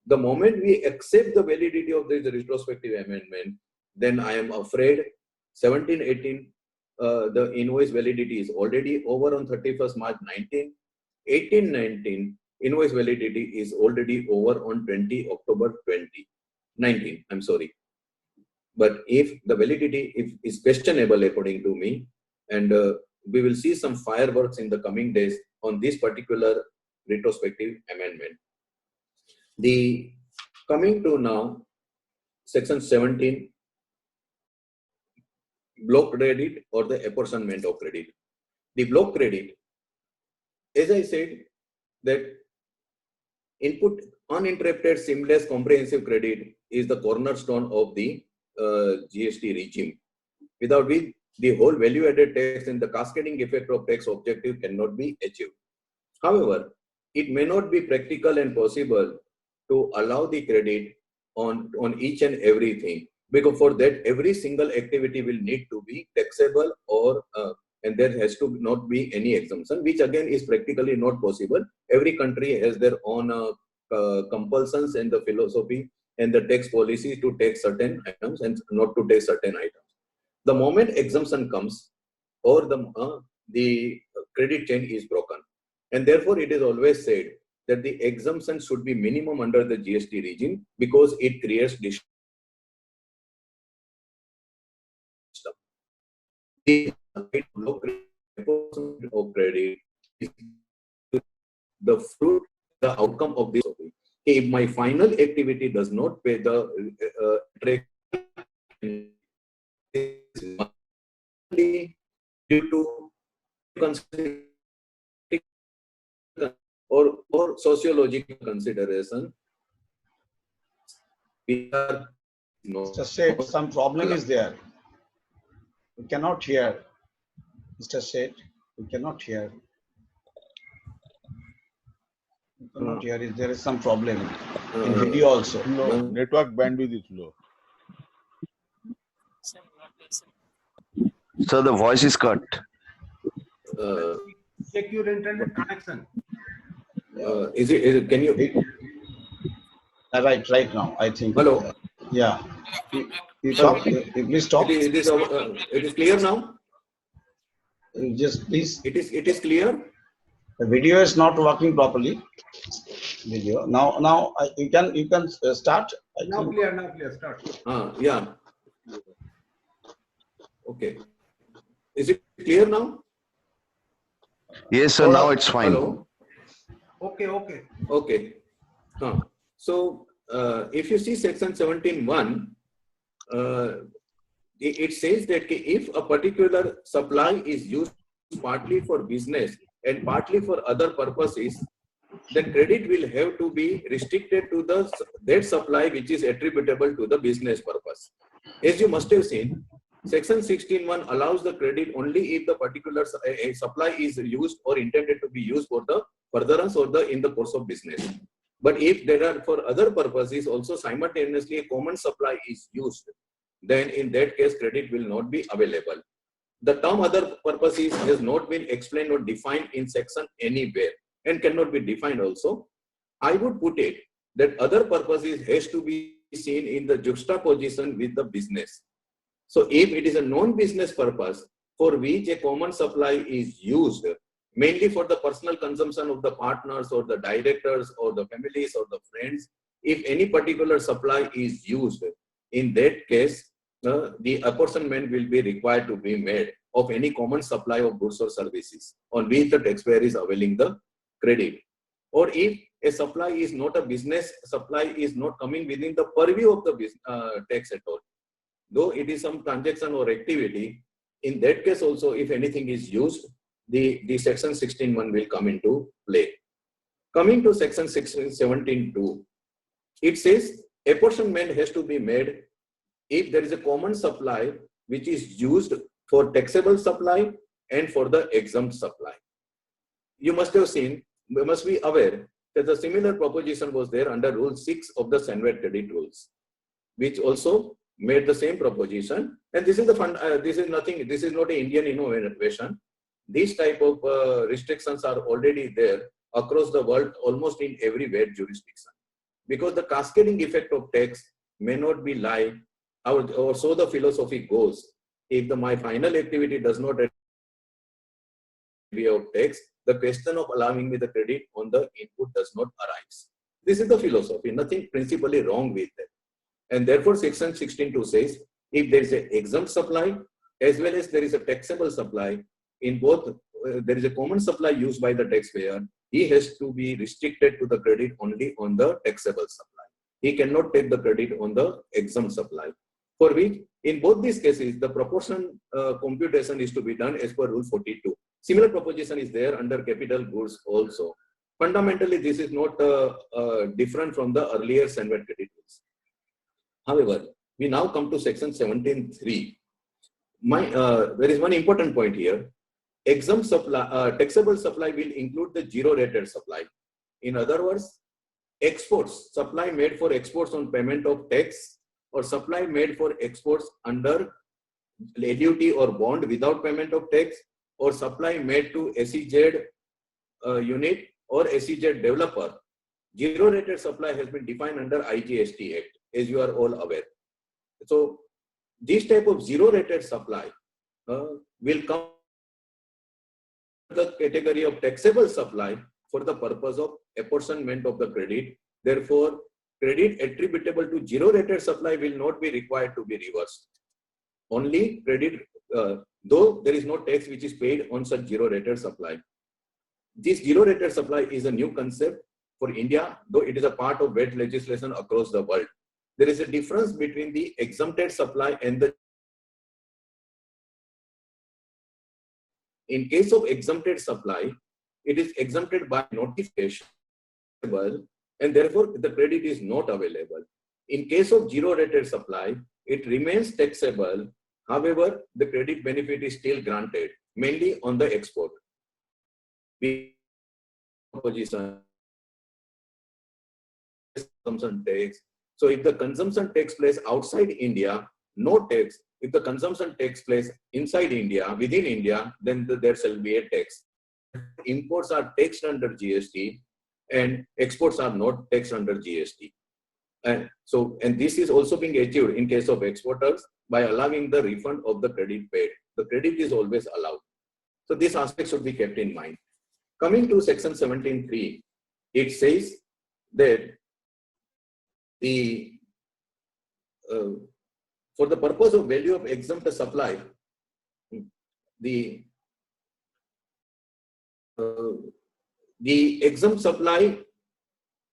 The moment we accept the validity of this retrospective amendment, then I am afraid 17-18, the invoice validity is already over on 31st March 19. 18-19, invoice validity is already over on 20 October 2019. I'm sorry. But if the validity is questionable according to me, and we will see some fireworks in the coming days on this particular retrospective amendment. The coming to now, section 17, block credit or the apportionment of credit. The block credit, as I said, that input uninterrupted, seamless, comprehensive credit is the cornerstone of the GST regime, without which the whole value-added tax and the cascading effect of tax objective cannot be achieved. However, it may not be practical and possible to allow the credit on each and everything, because for that every single activity will need to be taxable, or and there has to not be any exemption, which again is practically not possible. Every country has their own compulsions and the philosophy and the tax policy to take certain items and not to take certain items. The moment exemption comes, or the credit chain is broken, and therefore it is always said that the exemption should be minimum under the GST regime, because it creates disruption. The of credit is the fruit, the outcome of this. If my final activity does not pay the due to or sociological consideration, we are Mr. Seth, some problem is there. We cannot hear. Mr. Seth, we cannot hear. We cannot hear. There is some problem in video also. Low. Network bandwidth is low. So the voice is cut. Check your internet connection. Is it? Can you? Right now, I think. Hello. Yeah. You talk. You please talk. It is clear now. You just please. It is clear. The video is not working properly. Video. Now you can start. Now clear. Start. Yeah. Okay. Is it clear now? Yes, sir. Now it's fine. Hello. Okay. So if you see section 17(1), it says that if a particular supply is used partly for business and partly for other purposes, then credit will have to be restricted to that supply which is attributable to the business purpose. As you must have seen, section 16(1) allows the credit only if the particular supply is used or intended to be used for the furtherance or in the course of business. But if there are for other purposes also simultaneously a common supply is used, then in that case credit will not be available. The term other purposes has not been explained or defined in section anywhere and cannot be defined also. I would put it that other purposes has to be seen in the juxtaposition with the business. So if it is a non-business purpose for which a common supply is used, mainly for the personal consumption of the partners or the directors or the families or the friends, if any particular supply is used, in that case, the apportionment will be required to be made of any common supply of goods or services on which the taxpayer is availing the credit. Or if a supply is not a business supply, is not coming within the purview of the tax at all, though it is some transaction or activity, in that case also, if anything is used, the section 16(1) will come into play. Coming to section 17(2), it says apportionment has to be made if there is a common supply which is used for taxable supply and for the exempt supply. You must have seen, we must be aware that the similar proposition was there under Rule 6 of the Sanway Credit Rules, which also made the same proposition. And this is the fund. This is nothing. This is not an Indian innovation. These type of restrictions are already there across the world, almost in every VAT jurisdiction, because the cascading effect of tax may not be live, or so the philosophy goes. If my final activity does not be of tax, the question of allowing me the credit on the input does not arise. This is the philosophy. Nothing principally wrong with that. And therefore, section 16.2 says, if there is an exempt supply as well as there is a taxable supply, in both there is a common supply used by the taxpayer, he has to be restricted to the credit only on the taxable supply. He cannot take the credit on the exempt supply. For which, in both these cases, the proportion computation is to be done as per Rule 42. Similar proposition is there under capital goods also. Fundamentally, this is not different from the earlier Sanway Credit Rules. However, we now come to section 17.3. There is one important point here. Exempt supply, taxable supply will include the zero-rated supply. In other words, exports, supply made for exports on payment of tax, or supply made for exports under annuity or bond without payment of tax, or supply made to SEZ unit or SEZ developer. Zero-rated supply has been defined under IGST Act, as you are all aware. So, this type of zero-rated supply will come the category of taxable supply for the purpose of apportionment of the credit. Therefore, credit attributable to zero-rated supply will not be required to be reversed. Only credit, though there is no tax which is paid on such zero-rated supply. This zero-rated supply is a new concept for India, though it is a part of VAT legislation across the world. There is a difference between the exempted supply and the. In case of exempted supply, it is exempted by notification, and therefore the credit is not available. In case of zero-rated supply, it remains taxable. However, the credit benefit is still granted, mainly on the export. Position. Consumption tax. So if the consumption takes place outside India, no tax. If the consumption takes place inside India, within India, then there shall be a tax. Imports are taxed under GST and exports are not taxed under GST. And this is also being achieved in case of exporters by allowing the refund of the credit paid. The credit is always allowed. So this aspect should be kept in mind. Coming to section 17.3, it says that for the purpose of value of exempt supply, the exempt supply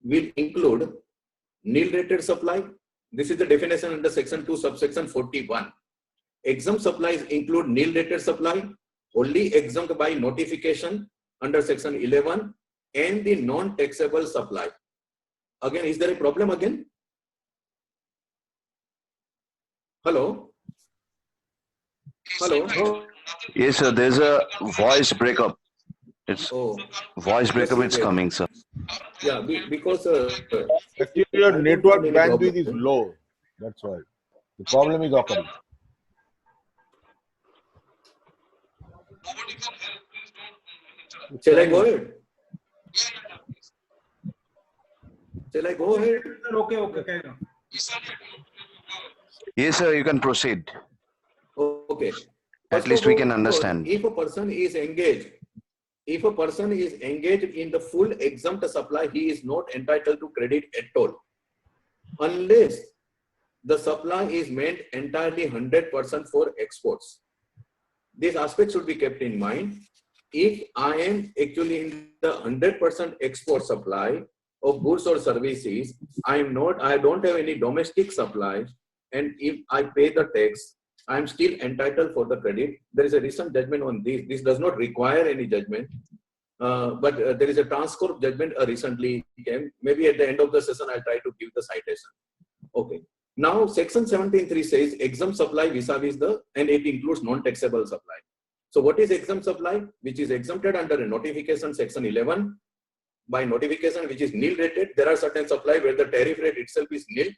will include nil-rated supply. This is the definition under section 2, subsection 41. Exempt supplies include nil-rated supply, wholly exempt by notification under section 11, and the non-taxable supply. Again, is there a problem again? Hello? Hello? Yes, sir. There's a voice breakup. It's Oh, voice breakup. It's coming, sir. yeah, because Actually, your network any bandwidth is problem. low. That's why. The problem is occurring. Shall I go ahead? Shall I go ahead? Okay, carry on. Yes, sir. You can proceed. Okay. At least we can understand. If a person is engaged in the full exempt supply, he is not entitled to credit at all, unless the supply is meant entirely 100% for exports. This aspect should be kept in mind. If I am actually in the 100% export supply of goods or services, I don't have any domestic supply, and if I pay the tax, I am still entitled for the credit. There is a recent judgment on this. This does not require any judgment. but there is a Transcorp judgment recently came. Maybe at the end of the session, I'll try to give the citation. Okay. Now, section 17.3 says exempt supply vis-a-vis and it includes non-taxable supply. So what is exempt supply? Which is exempted under a notification section 11 by notification which is nil rated. There are certain supply where the tariff rate itself is nil,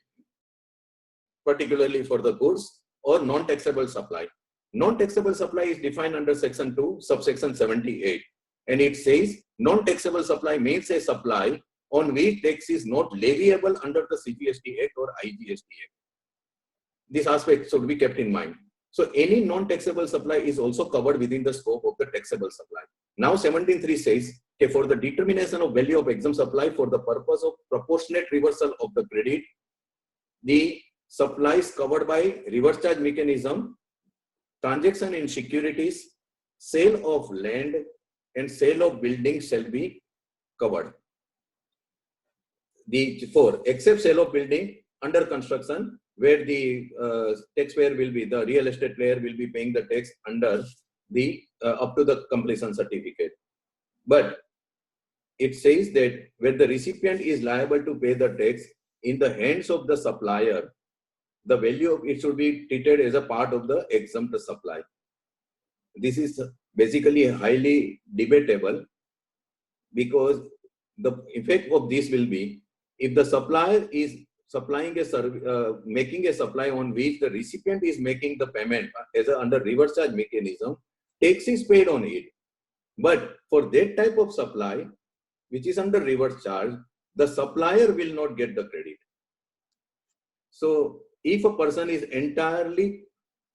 particularly for the goods, or non-taxable supply. Non-taxable supply is defined under section 2, subsection 78. And it says non-taxable supply means a supply on which tax is not leviable under the CGST Act or IGST Act. This aspect should be kept in mind. So any non-taxable supply is also covered within the scope of the taxable supply. Now 17.3 says, okay, for the determination of value of exempt supply for the purpose of proportionate reversal of the credit, the supplies covered by reverse charge mechanism, transaction in securities, sale of land and sale of buildings shall be covered. The 4, except sale of building under construction, where the taxpayer will be, the real estate player will be paying the tax under the, up to the completion certificate. But it says that where the recipient is liable to pay the tax in the hands of the supplier, the value of it should be treated as a part of the exempt supply. This is basically highly debatable because the effect of this will be if the supplier is supplying a making a supply on which the recipient is making the payment as under reverse charge mechanism, tax is paid on it. But for that type of supply, which is under reverse charge, the supplier will not get the credit. So if a person is entirely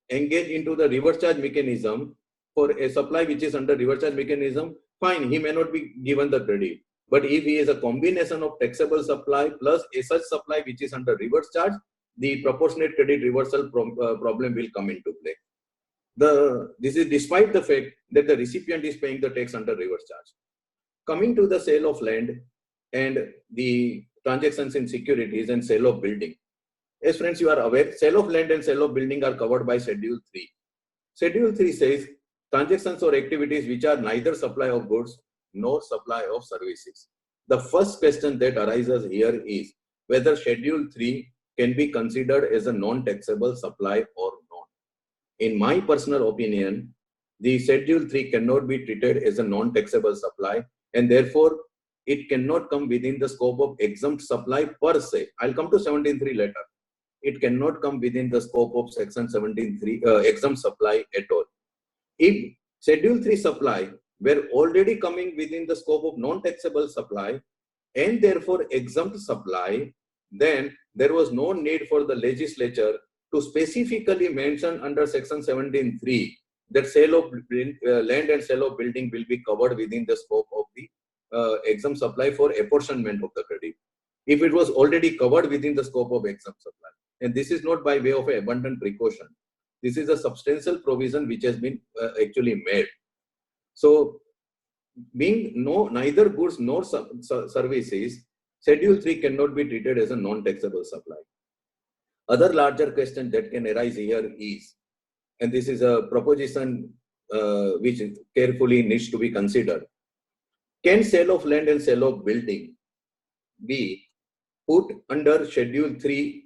engaged into the reverse charge mechanism for a supply which is under reverse charge mechanism, fine, he may not be given the credit. But if he is a combination of taxable supply plus a such supply which is under reverse charge, the proportionate credit reversal problem will come into play. This is despite the fact that the recipient is paying the tax under reverse charge. Coming to the sale of land and the transactions in securities and sale of building. As friends, you are aware, sale of land and sale of building are covered by Schedule 3. Schedule 3 says transactions or activities which are neither supply of goods nor supply of services. The first question that arises here is whether Schedule 3 can be considered as a non-taxable supply or not. In my personal opinion, the Schedule 3 cannot be treated as a non-taxable supply and therefore it cannot come within the scope of exempt supply per se. I'll come to 17.3 later. It cannot come within the scope of section 17.3 exempt supply at all. If Schedule 3 supply were already coming within the scope of non-taxable supply and therefore exempt supply, then there was no need for the legislature to specifically mention under section 17.3 that sale of land and sale of building will be covered within the scope of the exempt supply for apportionment of the credit. If it was already covered within the scope of exempt supply, and this is not by way of an abundant precaution, this is a substantial provision which has been actually made. So, being neither goods nor services, Schedule 3 cannot be treated as a non-taxable supply. Other larger question that can arise here is, and this is a proposition which carefully needs to be considered, can sale of land and sale of building be put under Schedule 3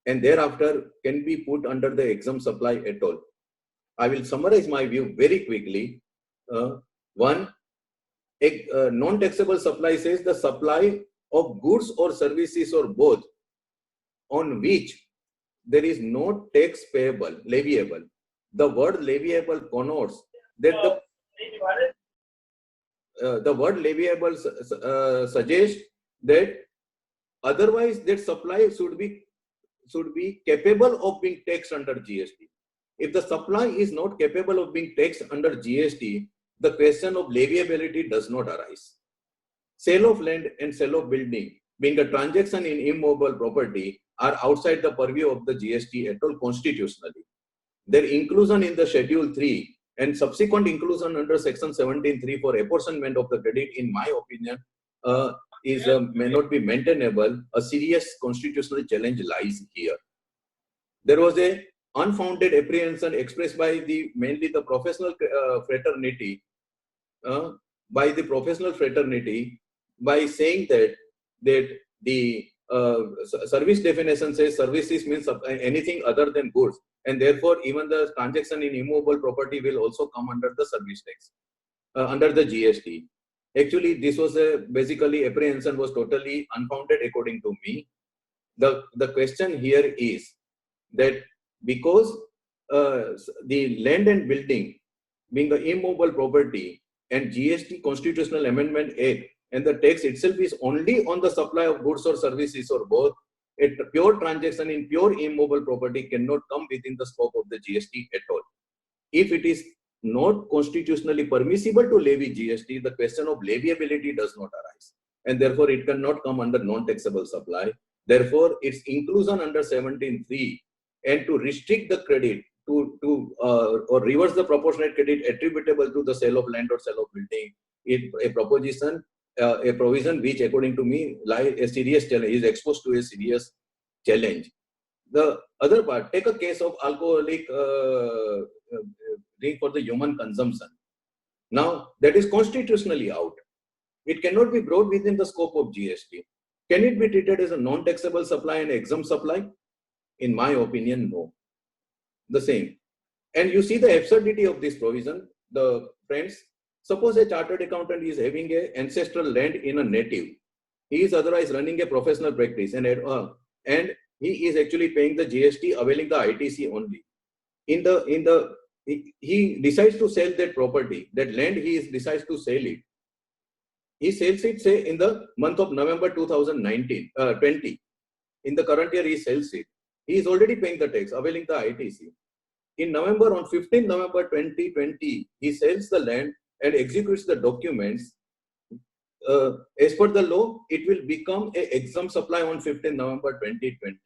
and thereafter can be put under the exempt supply at all? I will summarize my view very quickly. One, non-taxable supply says the supply of goods or services or both on which there is no tax payable, leviable. The word leviable connotes that the word leviable suggests that otherwise that supply should be capable of being taxed under GST. If the supply is not capable of being taxed under GST, the question of leviability does not arise. Sale of land and sale of building, being a transaction in immovable property, are outside the purview of the GST at all constitutionally. Their inclusion in the Schedule 3 and subsequent inclusion under section 17.3 for apportionment of the credit, in my opinion, may not be maintainable. A serious constitutional challenge lies here. There was a unfounded apprehension expressed by mainly the professional fraternity by the professional fraternity by saying that the service definition says services means anything other than goods, and therefore even the transaction in immovable property will also come under the service tax, under the GST. Actually, this was basically apprehension was totally unfounded according to me. The question here is that because the land and building being the immovable property and GST Constitutional Amendment Act and the tax itself is only on the supply of goods or services or both, a pure transaction in pure immovable property cannot come within the scope of the GST at all. If it is not constitutionally permissible to levy GST, the question of leviability does not arise, and therefore it cannot come under non-taxable supply. Therefore, its inclusion under 17(3) and to restrict the credit or reverse the proportionate credit attributable to the sale of land or sale of building is a provision which, according to me, a serious challenge is exposed to a serious challenge. The other part, take a case of alcoholic drink for the human consumption. Now, that is constitutionally out. It cannot be brought within the scope of GST. Can it be treated as a non-taxable supply and exempt supply? In my opinion, no. The same. And you see the absurdity of this provision, the friends. Suppose a chartered accountant is having an ancestral land in a native. He is otherwise running a professional practice and he is actually paying the GST, availing the ITC only. He decides to sell that property, that land decides to sell it. He sells it, say, in the month of November 2020. In the current year, he sells it. He is already paying the tax, availing the ITC. In November, on 15th November 2020, he sells the land and executes the documents. As per the law, it will become an exempt supply on 15th November 2020.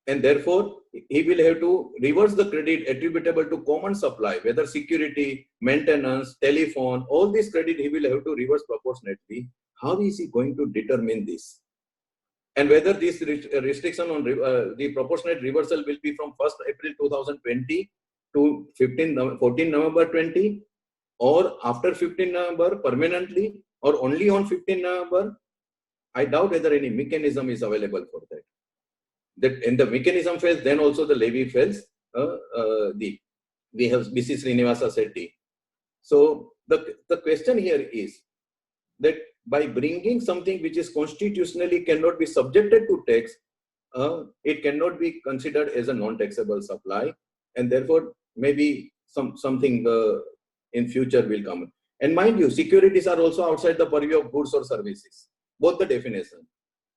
And therefore, he will have to reverse the credit attributable to common supply, whether security, maintenance, telephone, all this credit he will have to reverse proportionately. How is he going to determine this? And whether this restriction on the proportionate reversal will be from 1st April 2020 to 14 November 20, or after 15 November permanently, or only on 15 November, I doubt whether any mechanism is available for that. That in the mechanism fails, then also the levy fails. We have B.C. Srinivasa Shetty. So the question here is that by bringing something which is constitutionally cannot be subjected to tax, it cannot be considered as a non-taxable supply, and therefore maybe something in future will come. And mind you, securities are also outside the purview of goods or services, both the definition.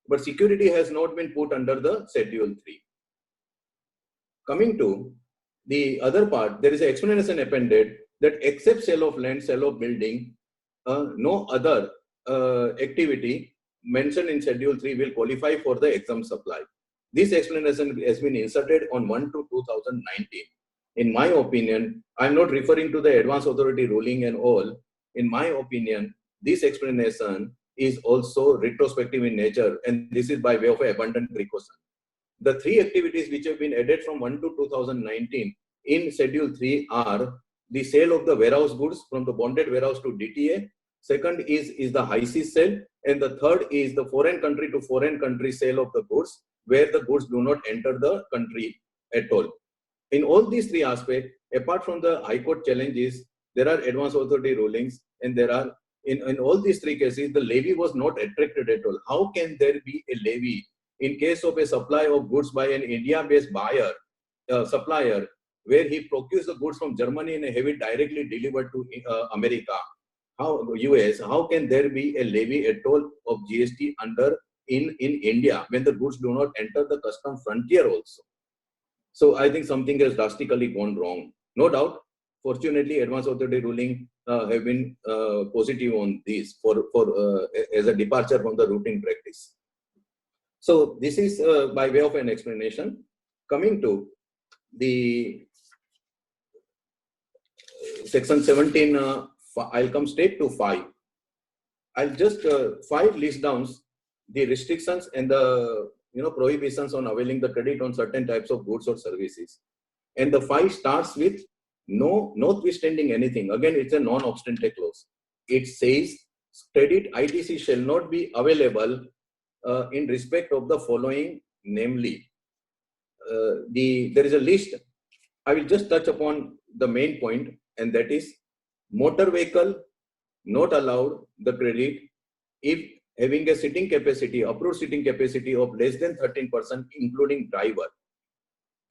But security has not been put under the Schedule 3. Coming to the other part, there is an explanation appended that except sale of land, sale of building, no other activity mentioned in Schedule 3 will qualify for the exempt supply. This explanation has been inserted on 1/2/2019. In my opinion, I'm not referring to the Advanced Authority ruling and all. In my opinion, this explanation is also retrospective in nature, and this is by way of abundant precaution. The three activities which have been added from 1/2/2019 in Schedule 3 are the sale of the warehouse goods from the bonded warehouse to DTA. Second is the high seas sale, and the third is the foreign country to foreign country sale of the goods, where the goods do not enter the country at all. In all these three aspects, apart from the High Court challenges, there are Advanced Authority rulings, and there are, in all these three cases, the levy was not attracted at all. How can there be a levy in case of a supply of goods by an India-based buyer, supplier, where he procures the goods from Germany and have it directly delivered to America, US? How can there be a levy at all of GST in India when the goods do not enter the custom frontier also? So I think something has drastically gone wrong. No doubt, fortunately, Advanced Authority ruling have been positive on this as a departure from the routine practice. So this is by way of an explanation. Coming to the section 17, I'll come straight to 5. I'll just 5 list down the restrictions and the prohibitions on availing the credit on certain types of goods or services. And the 5 starts with notwithstanding anything. Again, it's a non-obstante clause. it says credit ITC shall not be available in respect of the following, namely, there is a list. I will just touch upon the main point, and that is motor vehicle not allowed the credit if having a sitting capacity, approved sitting capacity of less than 13%, including driver.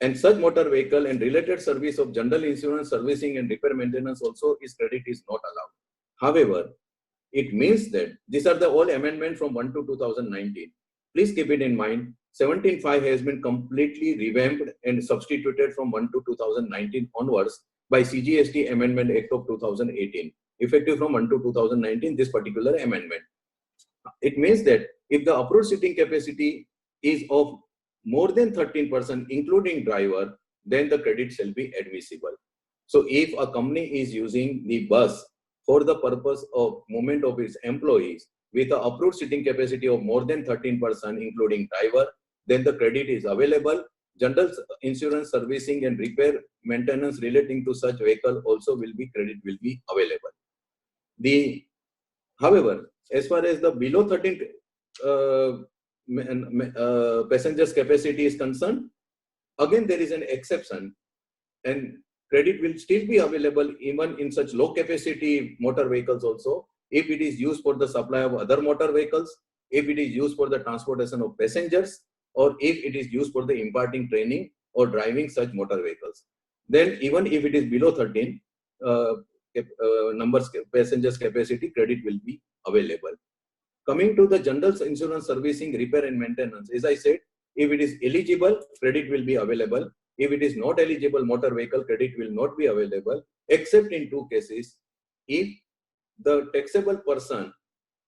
And such motor vehicle and related service of general insurance, servicing and repair maintenance also is credit is not allowed. However, it means that these are the all amendments from 1 to 2019. Please keep it in mind, 17.5 has been completely revamped and substituted from 1 to 2019 onwards by CGST Amendment Act of 2018. Effective from 1 to 2019, this particular amendment. It means that if the approved sitting capacity is of more than 13%, including driver, then the credit shall be admissible. So if a company is using the bus for the purpose of movement of its employees with an approved sitting capacity of more than 13%, including driver, then the credit is available. General insurance, servicing and repair maintenance relating to such vehicle also will be credit will be available. However, as far as the below 13 passengers capacity is concerned, again there is an exception, and credit will still be available even in such low capacity motor vehicles also, if it is used for the supply of other motor vehicles, if it is used for the transportation of passengers, or if it is used for the imparting training or driving such motor vehicles. Then even if it is below 13 numbers passengers capacity, credit will be available. Coming to the general insurance, servicing, repair and maintenance, as I said, if it is eligible, credit will be available. If it is not eligible, motor vehicle credit will not be available, except in two cases. If the taxable person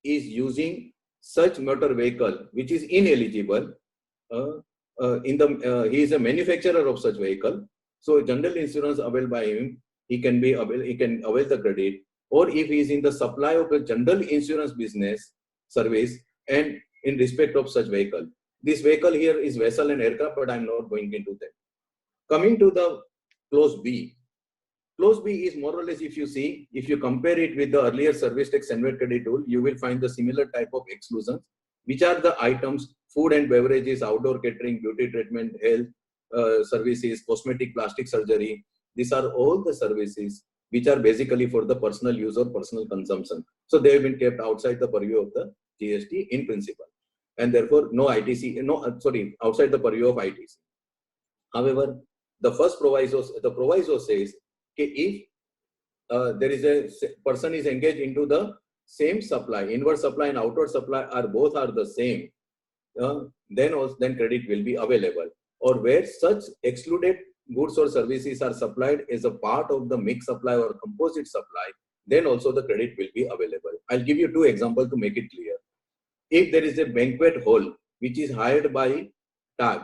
is using such motor vehicle which is ineligible, he is a manufacturer of such vehicle, so general insurance availed by him, he can avail the credit. Or if he is in the supply of a general insurance business service and in respect of such vehicle. This vehicle here is vessel and aircraft, but I am not going into that. Coming to the clause B. Clause B is more or less, if you compare it with the earlier service tax annual credit rule, you will find the similar type of exclusions, which are the items: food and beverages, outdoor catering, beauty treatment, health services, cosmetic, plastic surgery. These are all the services which are basically for the personal use or personal consumption. So they have been kept outside the purview of the GST in principle, and therefore no ITC, outside the purview of ITC. However, the proviso says that if there is a person is engaged into the same supply, inward supply and outward supply both are the same, then credit will be available. Or where such excluded goods or services are supplied as a part of the mixed supply or composite supply, then also the credit will be available. I'll give you two examples to make it clear. If there is a banquet hall which is hired by TAG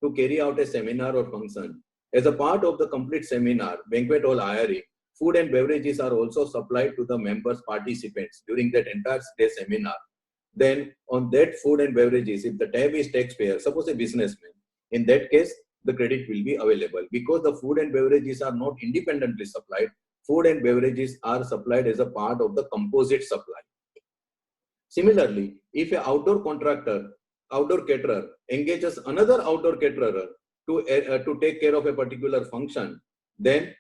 to carry out a seminar or function, as a part of the complete seminar, banquet hall hiring, food and beverages are also supplied to the members, participants during that entire day seminar. Then on that food and beverages, if the tab is taxpayer, suppose a businessman, in that case, the credit will be available, because the food and beverages are not independently supplied. Food and beverages are supplied as a part of the composite supply. Similarly, if an outdoor caterer engages another outdoor caterer to take care of a particular function, then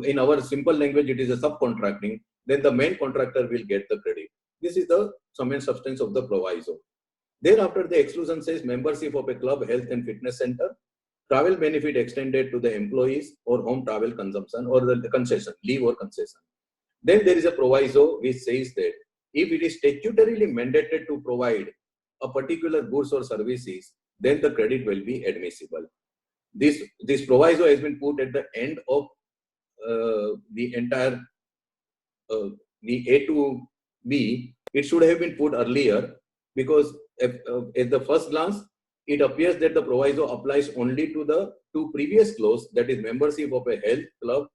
in our simple language, it is a subcontracting, then the main contractor will get the credit. This is the sum and substance of the proviso. Thereafter, the exclusion says membership of a club, health and fitness center, travel benefit extended to the employees, or home travel consumption, or the concession, leave or concession. Then there is a proviso which says that if it is statutorily mandated to provide a particular goods or services, then the credit will be admissible. This proviso has been put at the end of the entire the A to B. It should have been put earlier, because at the first glance, it appears that the proviso applies only to the two previous clause, that is membership of a health club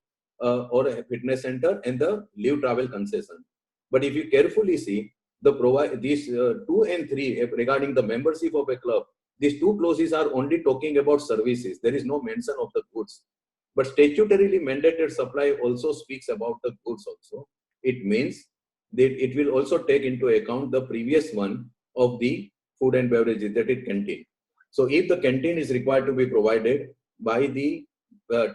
or a fitness center and the leave travel concession. But if you carefully see, these 2 and 3 regarding the membership of a club, these two clauses are only talking about services. There is no mention of the goods. But statutorily mandated supply also speaks about the goods also. It means it will also take into account the previous one of the food and beverages, that is canteen. So if the canteen is required to be provided by the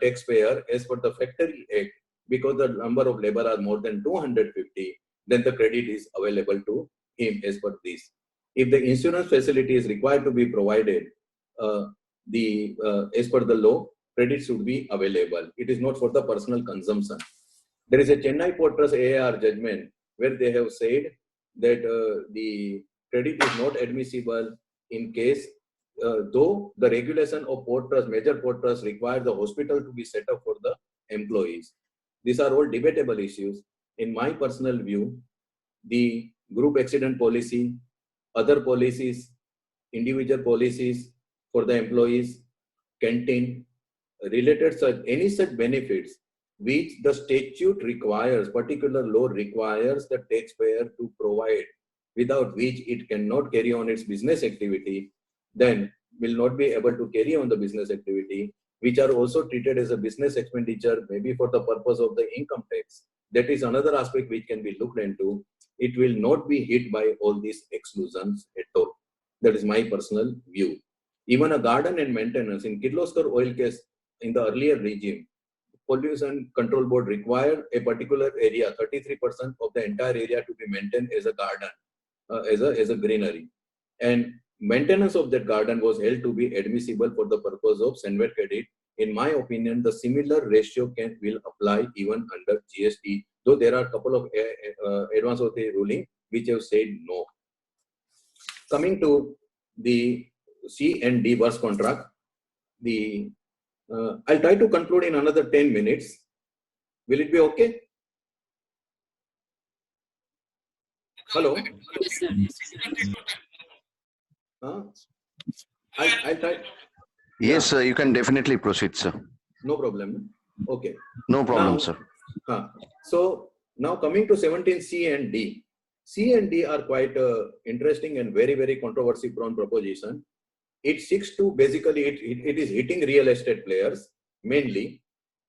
taxpayer as per the Factory Act, because the number of labor are more than 250, then the credit is available to him as per this. If the insurance facility is required to be provided, as per the law, credit should be available. It is not for the personal consumption. There is a Chennai Port Trust AAR judgment where they have said that the credit is not admissible in case, though the regulation of port trust, major port trust require the hospital to be set up for the employees. These are all debatable issues. In my personal view, the group accident policy, other policies, individual policies for the employees, canteen, related such, any such benefits which the statute requires, particular law requires the taxpayer to provide, without which it cannot carry on its business activity, then will not be able to carry on the business activity, which are also treated as a business expenditure, maybe for the purpose of the income tax. That is another aspect which can be looked into. It will not be hit by all these exclusions at all. That is my personal view. Even a garden and maintenance in Kirloskar oil case, in the earlier regime, Pollution Control Board required a particular area, 33% of the entire area, to be maintained as a garden, as a greenery. And maintenance of that garden was held to be admissible for the purpose of Senvet credit. In my opinion, the similar ratio will apply even under GST, though there are a couple of advance of the ruling which have said no. Coming to the C and D works contract, I'll try to conclude in another 10 minutes. Will it be okay? Hello? I'll try. Yes, sir. You can definitely proceed, sir. No problem. Okay. No problem, Now, sir. So now coming to 17C and D. C and D are quite interesting and very, very controversy prone proposition. It seeks to basically, it is hitting real estate players mainly.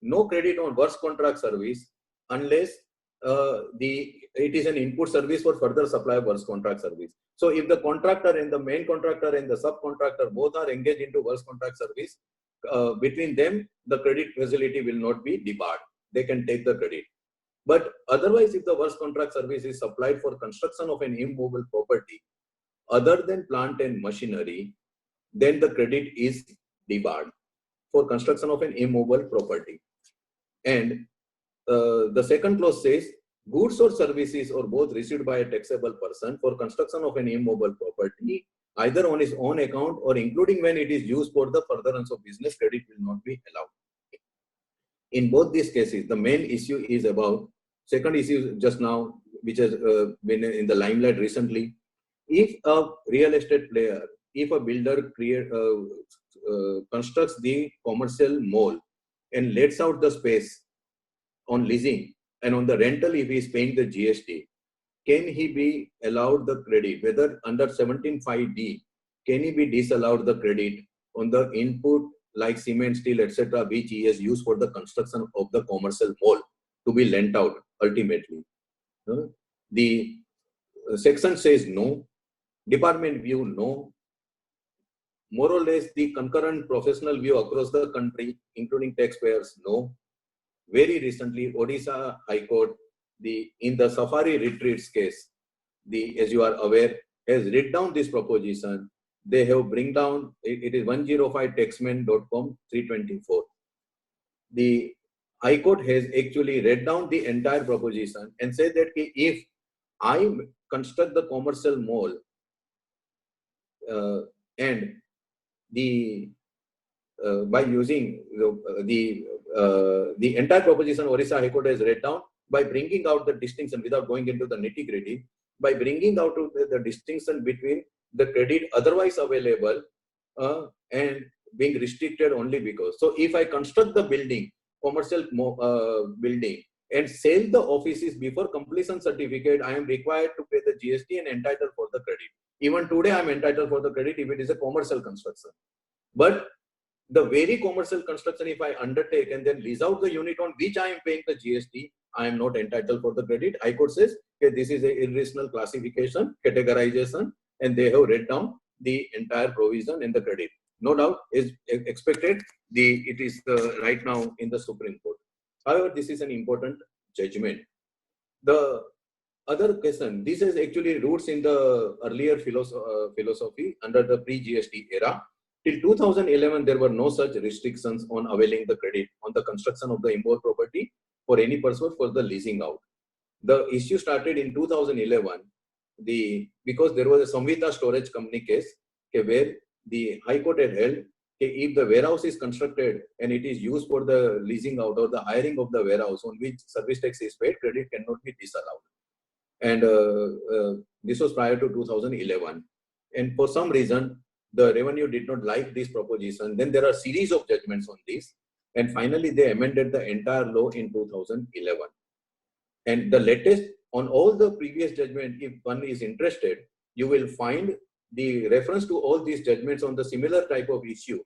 No credit on works contract service unless it is an input service for further supply of works contract service. So if the contractor and the main contractor and the subcontractor both are engaged into works contract service, between them, the credit facility will not be debarred. They can take the credit. But otherwise, if the works contract service is supplied for construction of an immovable property other than plant and machinery, then the credit is debarred for construction of an immovable property. And the second clause says, goods or services or both received by a taxable person for construction of an immovable property, either on his own account or including when it is used for the furtherance of business, credit will not be allowed. In both these cases, the main issue is about, second issue just now, which has been in the limelight recently. If a real estate player, if a builder constructs the commercial mall and lets out the space on leasing, and on the rental, if he is paying the GST, can he be allowed the credit? Whether under 17(5)(d), can he be disallowed the credit on the input like cement, steel, etc., which he has used for the construction of the commercial mall to be lent out ultimately? The section says no. Department view no. More or less, the concurrent professional view across the country, including taxpayers, no. Very recently, Odisha High Court, in the Safari Retreats case, as you are aware, has written down this proposition. They have bring down, it is 105taxman.com 324. The High Court has actually read down the entire proposition and said that if I construct the commercial mall and by using the entire proposition, Odisha High Court has read down by bringing out the distinction, without going into the nitty-gritty, by bringing out the distinction between the credit otherwise available and being restricted only because. So if I construct the building, commercial building, and sell the offices before completion certificate, I am required to pay the GST and entitled for the credit. Even today, I am entitled for the credit if it is a commercial construction. But the very commercial construction, if I undertake and then lease out the unit on which I am paying the GST, I am not entitled for the credit. High Court says, okay, this is a irrational classification, categorization, and they have read down the entire provision in the credit. No doubt is expected. It is right now in the Supreme Court. However, this is an important judgment. The other question, this is actually roots in the earlier philosophy under the pre-GST era. Till 2011, there were no such restrictions on availing the credit on the construction of the import property for any purpose for the leasing out. The issue started in 2011 because there was a Samvita Storage Company case where the High Court had held if the warehouse is constructed and it is used for the leasing out or the hiring of the warehouse on which service tax is paid, credit cannot be disallowed. And this was prior to 2011. And for some reason, the revenue did not like this proposition. Then there are series of judgments on this. And finally, they amended the entire law in 2011. And the latest, on all the previous judgment, if one is interested, you will find the reference to all these judgments on the similar type of issue.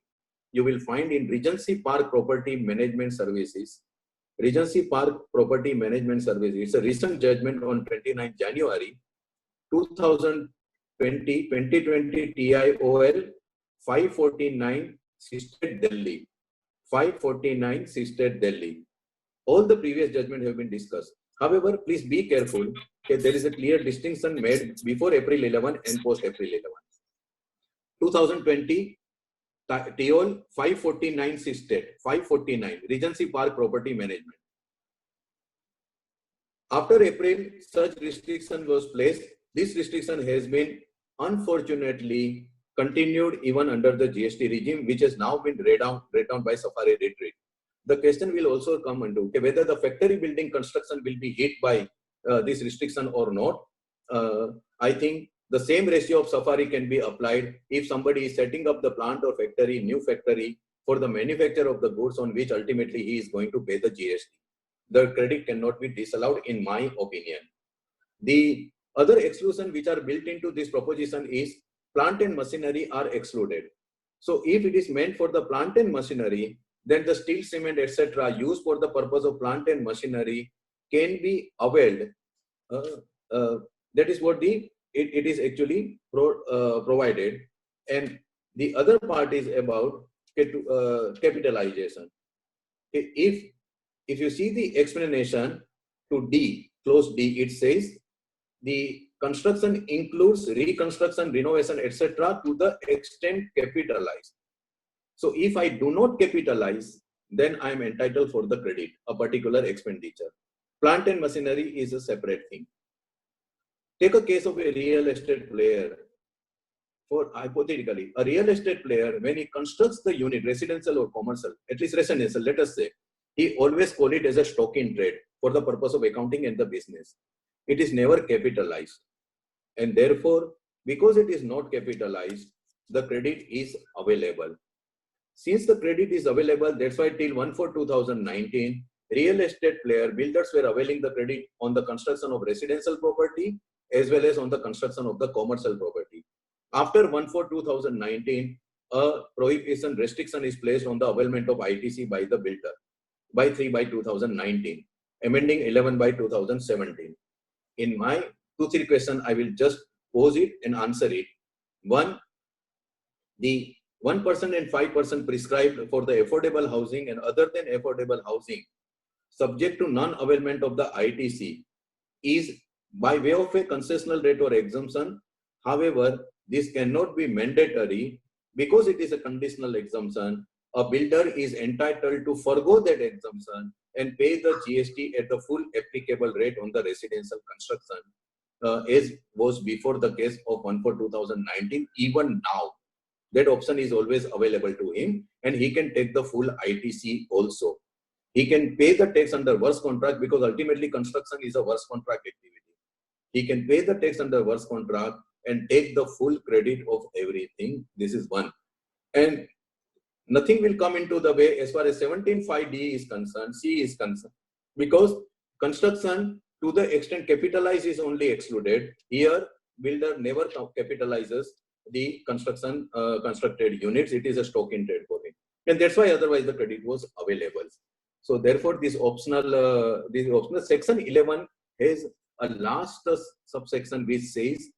You will find in Regency Park Property Management Services. Regency Park Property Management Services. It's a recent judgment on 29 January 2020 TIOL 549 Sisted Delhi. 549 Sisted Delhi. All the previous judgments have been discussed. However, please be careful that there is a clear distinction made before April 11 and post April 11. 2020 TIOL 549 Sisted, 549 Regency Park Property Management. After April, such restriction was placed. This restriction has been unfortunately continued even under the GST regime, which has now been read down by Safari Retreat. The question will also come into whether the factory building construction will be hit by this restriction or not. I think the same ratio of Safari can be applied if somebody is setting up the plant or factory, new factory for the manufacture of the goods on which ultimately he is going to pay the GST. The credit cannot be disallowed in my opinion. The other exclusion which are built into this proposition is plant and machinery are excluded. So if it is meant for the plant and machinery, then the steel, cement, etc. used for the purpose of plant and machinery can be availed. That is what it is actually provided. And the other part is about capitalization. If you see the explanation to D, clause D, it says the construction includes reconstruction, renovation, etc. to the extent capitalized. So if I do not capitalize, then I am entitled for the credit, a particular expenditure. Plant and machinery is a separate thing. Take a case of a real estate player. For hypothetically, a real estate player, when he constructs the unit, residential or commercial, at least residential, let us say, he always call it as a stock in trade for the purpose of accounting and the business. It is never capitalized. And therefore, because it is not capitalized, the credit is available. Since the credit is available, that's why till 1/4/2019, real estate player builders were availing the credit on the construction of residential property as well as on the construction of the commercial property. After 1/4/2019, a prohibition restriction is placed on the availment of ITC by the builder by 3/2019, amending 11/2017. In my 2-3 question, I will just pose it and answer it. One, the 1% and 5% prescribed for the affordable housing and other than affordable housing, subject to non-availment of the ITC, is by way of a concessional rate or exemption. However, this cannot be mandatory because it is a conditional exemption. A builder is entitled to forego that exemption and pay the GST at the full applicable rate on the residential construction, as was before the case of 1/4/2019. Even now, that option is always available to him, and he can take the full ITC also. He can pay the tax under works contract because ultimately construction is a works contract activity. He can pay the tax under works contract and take the full credit of everything. This is one. And nothing will come into the way as far as 17(5)(d) is concerned, C is concerned, because construction to the extent capitalized is only excluded. Here, builder never capitalizes the constructed units. It is a stock in trade for him. And that's why otherwise the credit was available. So therefore, this optional section 11 has a last subsection which says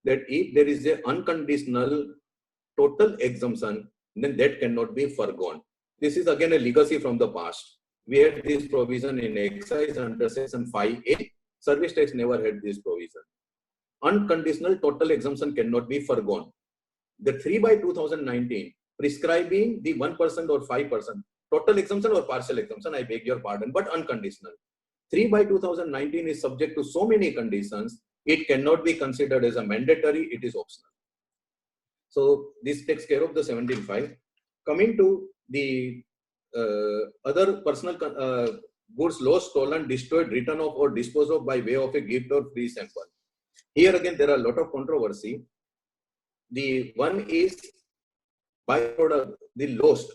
that if there is a unconditional total exemption, then that cannot be foregone. This is again a legacy from the past. We had this provision in excise under section 5A. Service tax never had this provision. Unconditional total exemption cannot be foregone. The 3/2019 prescribing the 1% or 5%, total exemption or partial exemption, I beg your pardon, but unconditional. 3/2019 is subject to so many conditions, it cannot be considered as a mandatory, it is optional. So this takes care of the 17.5. Coming to the other personal goods lost, stolen, destroyed, written off or disposed of by way of a gift or free sample. Here again, there are a lot of controversy. The one is byproduct, the lost.